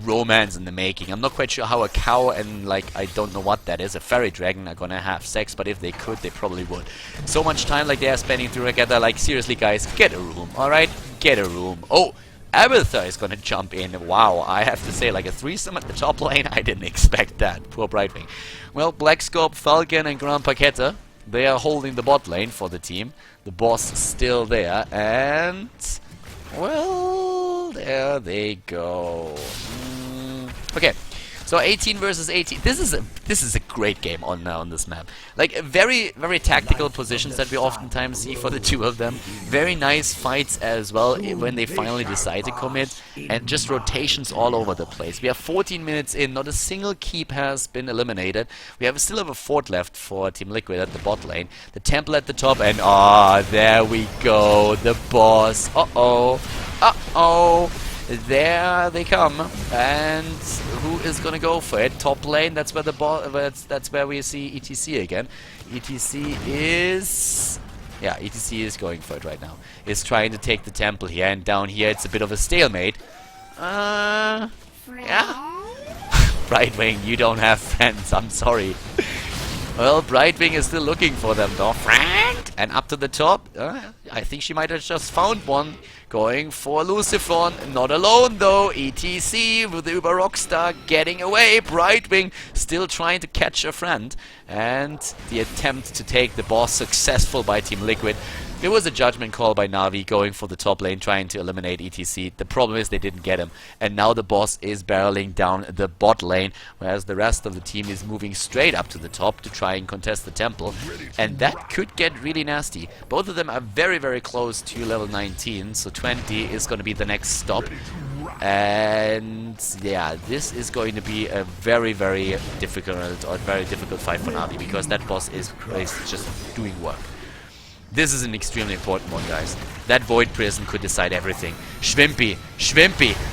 romance in the making. I'm not quite sure how a cow and, like, I don't know what that is, a fairy dragon are gonna have sex, but if they could, they probably would. So much time like they are spending together. Like, seriously, guys, get a room, alright? Get a room. Oh, Abathur is gonna jump in. Wow, I have to say, like a threesome at the top lane, I didn't expect that. Poor Brightwing. Well, Black Scorp, Falcon, and Grandpa Kette, they are holding the bot lane for the team. The boss still there, and well, there they go. Okay, so 18 versus 18. This is a great game on this map. Like, very tactical positions that we oftentimes see for the two of them. Very nice fights as well when they finally decide to commit, and just rotations all over the place. We have 14 minutes in. Not a single keep has been eliminated. We still have a fort left for TeamLiquid at the bot lane. The temple at the top, and there we go. The boss. There they come, and who is gonna go for it? Top lane. That's where that's where we see ETC again. ETC is going for it right now. Is trying to take the temple here, and down here it's a bit of a stalemate. Yeah. Brightwing, you don't have friends. I'm sorry. Well, Brightwing is still looking for them, though. Friend! And up to the top. I think she might have just found one. Going for Lucifron. Not alone, though. ETC with the Uber Rockstar getting away. Brightwing still trying to catch a friend. And the attempt to take the boss successful by TeamLiquid. It was a judgment call by Navi going for the top lane, trying to eliminate ETC. The problem is they didn't get him. And now the boss is barreling down the bot lane, whereas the rest of the team is moving straight up to the top to try and contest the temple. And that could get really nasty. Both of them are very, very close to level 19, so 20 is going to be the next stop. And yeah, this is going to be a very, very difficult fight for Navi, because that boss is just doing work. This is an extremely important one, guys. That Void Prison could decide everything. Schwimpy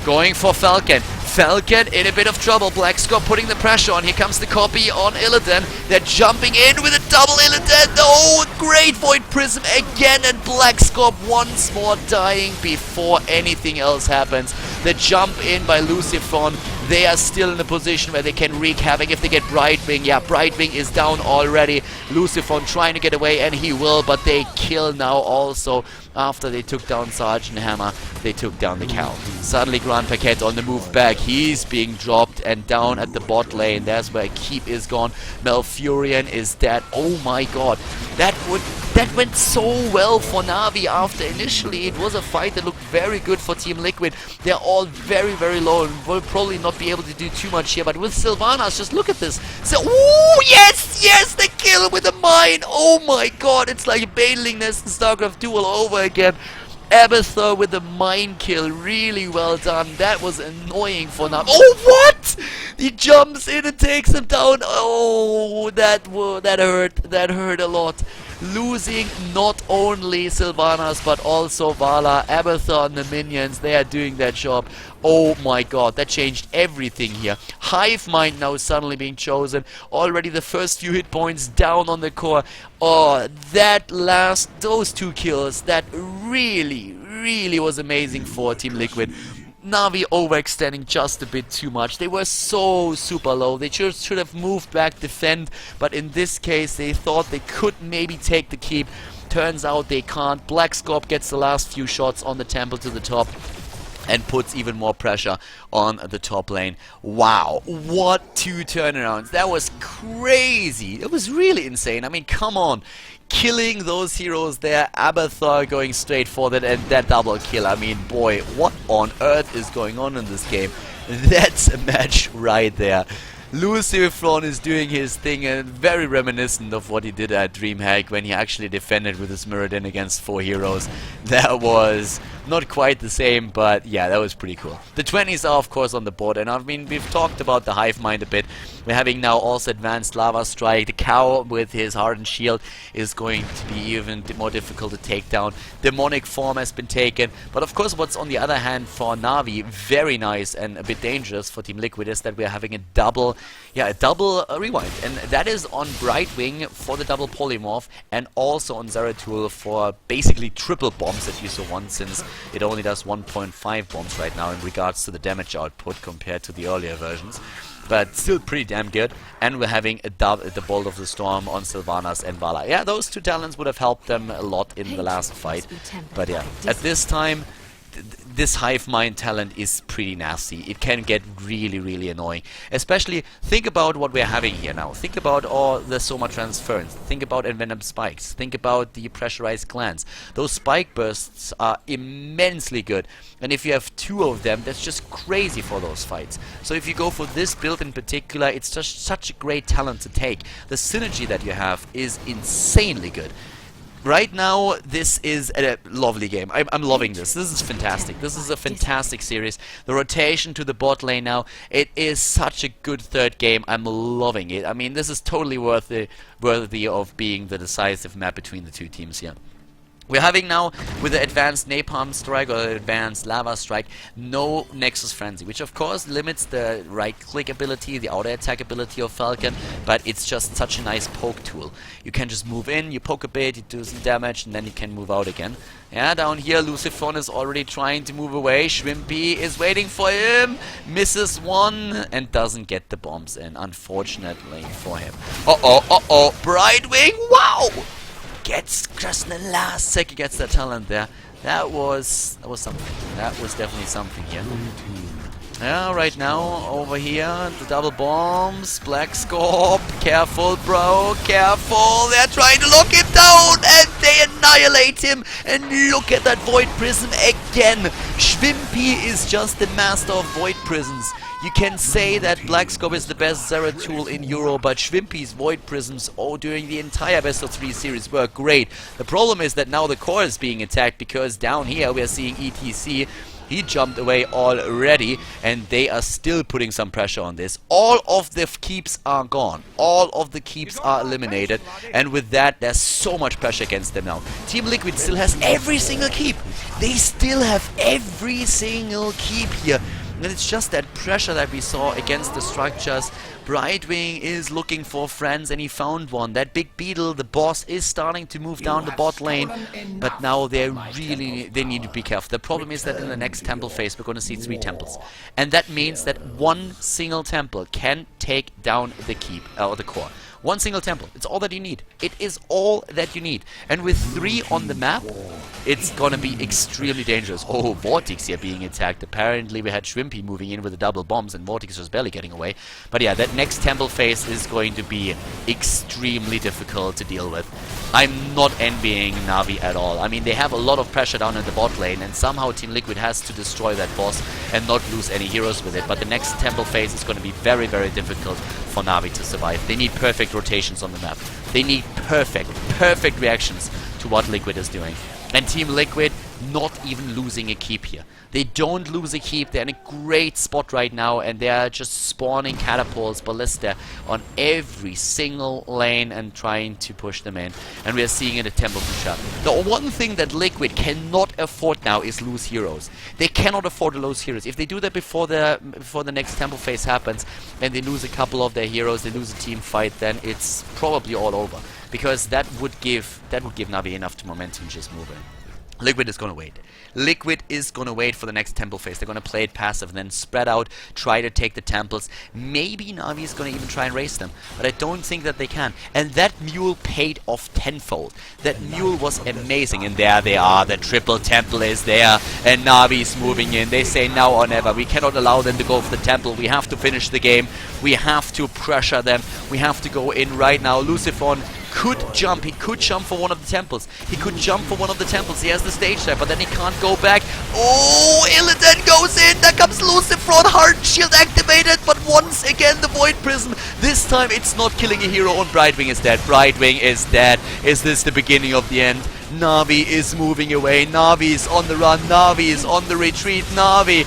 going for Falcon. Falcon in a bit of trouble. Blackscorp putting the pressure on. Here comes the copy on Illidan. They're jumping in with a double Illidan. Oh, great Void Prism again, and Blackscorp once more dying before anything else happens. The jump in by Lucifer. They are still in a position where they can wreak havoc if they get Brightwing. Yeah, Brightwing is down already. Lucifer trying to get away, and he will, but they kill now also. After they took down Sergeant Hammer, they took down the cow. Suddenly Grand Paquette on the move back. He's being dropped, and down at the bot lane, there's where Keep is gone. Malfurion is dead. Oh my god. That went so well for Navi after initially it was a fight that looked very good for Team Liquid. They're all very, very low and will probably not be able to do too much here. But with Sylvanas, just look at this. So, ooh, yes, the kill with the mine. Oh my god, it's like Banelingness and StarCraft 2 all over again. Abathur with the mine kill, really well done. That was annoying for Navi. Oh, what? He jumps in and takes him down. Oh, that hurt. That hurt a lot. Losing not only Sylvanas but also Vala, Abathur and the minions. They are doing their job. Oh my god, that changed everything here. Hive Mind now suddenly being chosen. Already the first few hit points down on the core. Oh, those two kills, that really was amazing for Team Liquid. Navi overextending just a bit too much. They were so super low. They should have moved back, defend, but in this case they thought they could maybe take the keep. Turns out they can't. Blackscorp gets the last few shots on the temple to the top and puts even more pressure on the top lane. Wow, what two turnarounds. That was crazy. It was really insane. I mean, come on. Killing those heroes there, Abathur going straight for that, and that double kill. I mean, boy, what on earth is going on in this game? That's a match right there. Lucifer is doing his thing, and very reminiscent of what he did at DreamHack when he actually defended with his Mirrodin against 4 heroes. That was not quite the same, but yeah, that was pretty cool. The 20s are of course on the board, and I mean, we've talked about the Hive Mind a bit. We're having now also advanced Lava Strike. The cow with his Hardened Shield is going to be even more difficult to take down. Demonic Form has been taken, but of course what's on the other hand for Navi very nice and a bit dangerous for Team Liquid is that we're having a double rewind, and that is on Brightwing for the double polymorph, and also on Zeratul for basically triple bombs that you so want, since it only does 1.5 bombs right now in regards to the damage output compared to the earlier versions. But still pretty damn good. And we're having the Bolt of the Storm on Sylvanas and Vala. Yeah, those two talents would have helped them a lot in the last fight. But yeah, at this time, this Hive Mind talent is pretty nasty. It can get really annoying. Especially, think about what we're having here now. Think about all the Soma Transference. Think about Envenom Spikes. Think about the Pressurized Glance. Those spike bursts are immensely good. And if you have 2 of them, that's just crazy for those fights. So if you go for this build in particular, it's just such a great talent to take. The synergy that you have is insanely good. Right now, this is a lovely game. I'm loving this. This is fantastic. This is a fantastic series. The rotation to the bot lane now, it is such a good third game. I'm loving it. I mean, this is totally worthy of being the decisive map between the two teams here. We're having now, with the advanced Napalm Strike or the advanced Lava Strike, no Nexus Frenzy, which of course limits the right-click ability, the auto-attack ability of Falcon, but it's just such a nice poke tool. You can just move in, you poke a bit, you do some damage, and then you can move out again. Yeah, down here, Lucifer is already trying to move away. Schwimpy is waiting for him, misses one, and doesn't get the bombs in, unfortunately for him. Brightwing, wow! Gets just in the last second, gets that talent there. That was something. That was definitely something here. Yeah, right now over here the double bombs. Blackscorp, careful, bro, careful. They're trying to lock him down, and they They annihilate him, and look at that Void Prism again. Schwimpy is just the master of Void Prisms. You can say that Blackscope is the best Zera tool in Euro, but Schwimpy's Void Prisms during the entire Best of 3 series were great. The problem is that now the core is being attacked, because down here we are seeing ETC. He jumped away already, and they are still putting some pressure on this. All of the keeps are gone. All of the keeps are eliminated, and with that, there's so much pressure against them now. TeamLiquid still has every single keep. They still have every single keep here. And it's just that pressure that we saw against the structures. Brightwing is looking for friends, and he found one. That big beetle, the boss, is starting to move down the bot lane, but now they need to be careful. The problem is that in the next temple phase we're going to see 3 temples, and that means that one single temple can take down the keep or the core. One single temple. It's all that you need. It is all that you need. And with 3 on the map, it's gonna be extremely dangerous. Oh, Vortex here being attacked. Apparently we had Shwimpy moving in with the double bombs, and Vortex was barely getting away. But yeah, that next temple phase is going to be extremely difficult to deal with. I'm not envying NaVi at all. I mean, they have a lot of pressure down in the bot lane, and somehow TeamLiquid has to destroy that boss and not lose any heroes with it. But the next temple phase is going to be very, very difficult for NaVi to survive. They need perfect rotations on the map. They need perfect reactions to what Liquid is doing. And TeamLiquid not even losing a keep here. They don't lose a keep. They're in a great spot right now, and they are just spawning catapults, ballista on every single lane and trying to push them in. And we are seeing it at Temple Pusha. The one thing that Liquid cannot afford now is lose heroes. They cannot afford to lose heroes. If they do that before the next temple phase happens, and they lose a couple of their heroes, they lose a team fight, then it's probably all over. Because that would give NaVi enough momentum to just move in. Liquid is going to wait. Liquid is going to wait for the next temple phase. They're going to play it passive and then spread out, try to take the temples. Maybe NaVi is going to even try and race them, but I don't think that they can. And that mule paid off tenfold. That mule was amazing, and there they are. The triple temple is there, and NaVi is moving in. They say now or never. We cannot allow them to go for the temple. We have to finish the game. We have to pressure them. We have to go in right now. Lucifon could jump. He could jump for one of the temples. He could jump for one of the temples. He has the stage there, but then he can't go back. Oh, Illidan goes in. There comes Lucifron. Heart shield activated, but once again the Void Prism. This time it's not killing a hero, and Brightwing is dead. Brightwing is dead. Is this the beginning of the end? NaVi is moving away. NaVi is on the run. NaVi is on the retreat. NaVi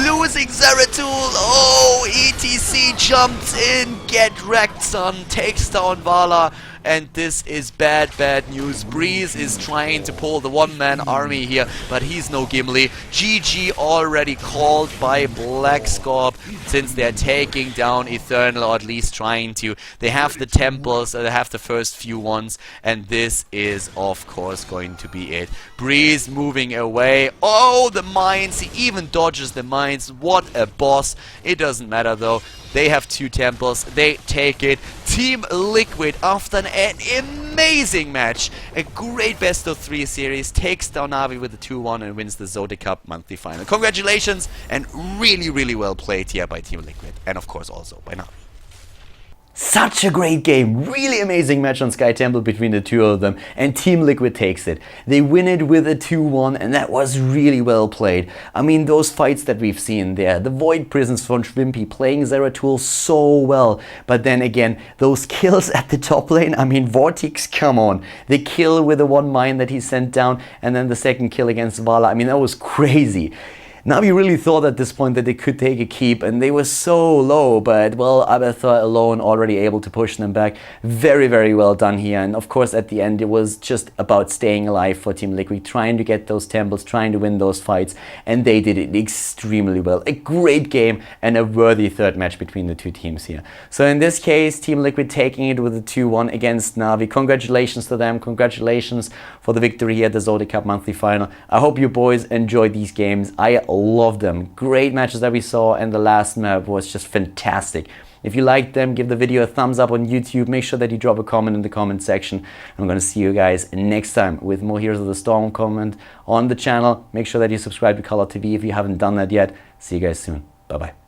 losing Zeratul. Oh, ETC jumps in. Get wrecked, son. Takes down Vala. And this is bad news. Breeze is trying to pull the one-man army here, but he's no Gimli. GG already called by Blackscorp, since they're taking down Eternal, or at least trying to. They have the temples, they have the first few ones, and this is, of course, going to be it. Breeze moving away. Oh, the mines. He even dodges the mines. What a boss. It doesn't matter, though. They have 2 temples. They take it. TeamLiquid, after an amazing match, a great best of 3 series, takes down NaVi with a 2-1 and wins the ZOTAC Cup Monthly Final. Congratulations, and really well played here by TeamLiquid, and of course also by NaVi. Such a great game, really amazing match on Sky Temple between the two of them, and TeamLiquid takes it. They win it with a 2-1, and that was really well played. I mean, those fights that we've seen there, the Void Prisms from Schwimpy playing Zeratul so well, but then again, those kills at the top lane, I mean, Vortex, come on. The kill with the 1 mine that he sent down, and then the second kill against Vala, I mean, that was crazy. NaVi really thought at this point that they could take a keep, and they were so low, but well, Abathur alone already able to push them back. Very well done here, and of course at the end it was just about staying alive for TeamLiquid, trying to get those temples, trying to win those fights, and they did it extremely well. A great game and a worthy third match between the two teams here. So in this case, TeamLiquid taking it with a 2-1 against NaVi. Congratulations to them, congratulations for the victory here at the ZOTAC Cup Monthly Final. I hope you boys enjoyed these games. I love them. Great matches that we saw, and the last map was just fantastic. If you liked them, give the video a thumbs up on YouTube. Make sure that you drop a comment in the comment section. I'm going to see you guys next time with more Heroes of the Storm comment on the channel. Make sure that you subscribe to Khaldor TV if you haven't done that yet. See you guys soon. Bye bye.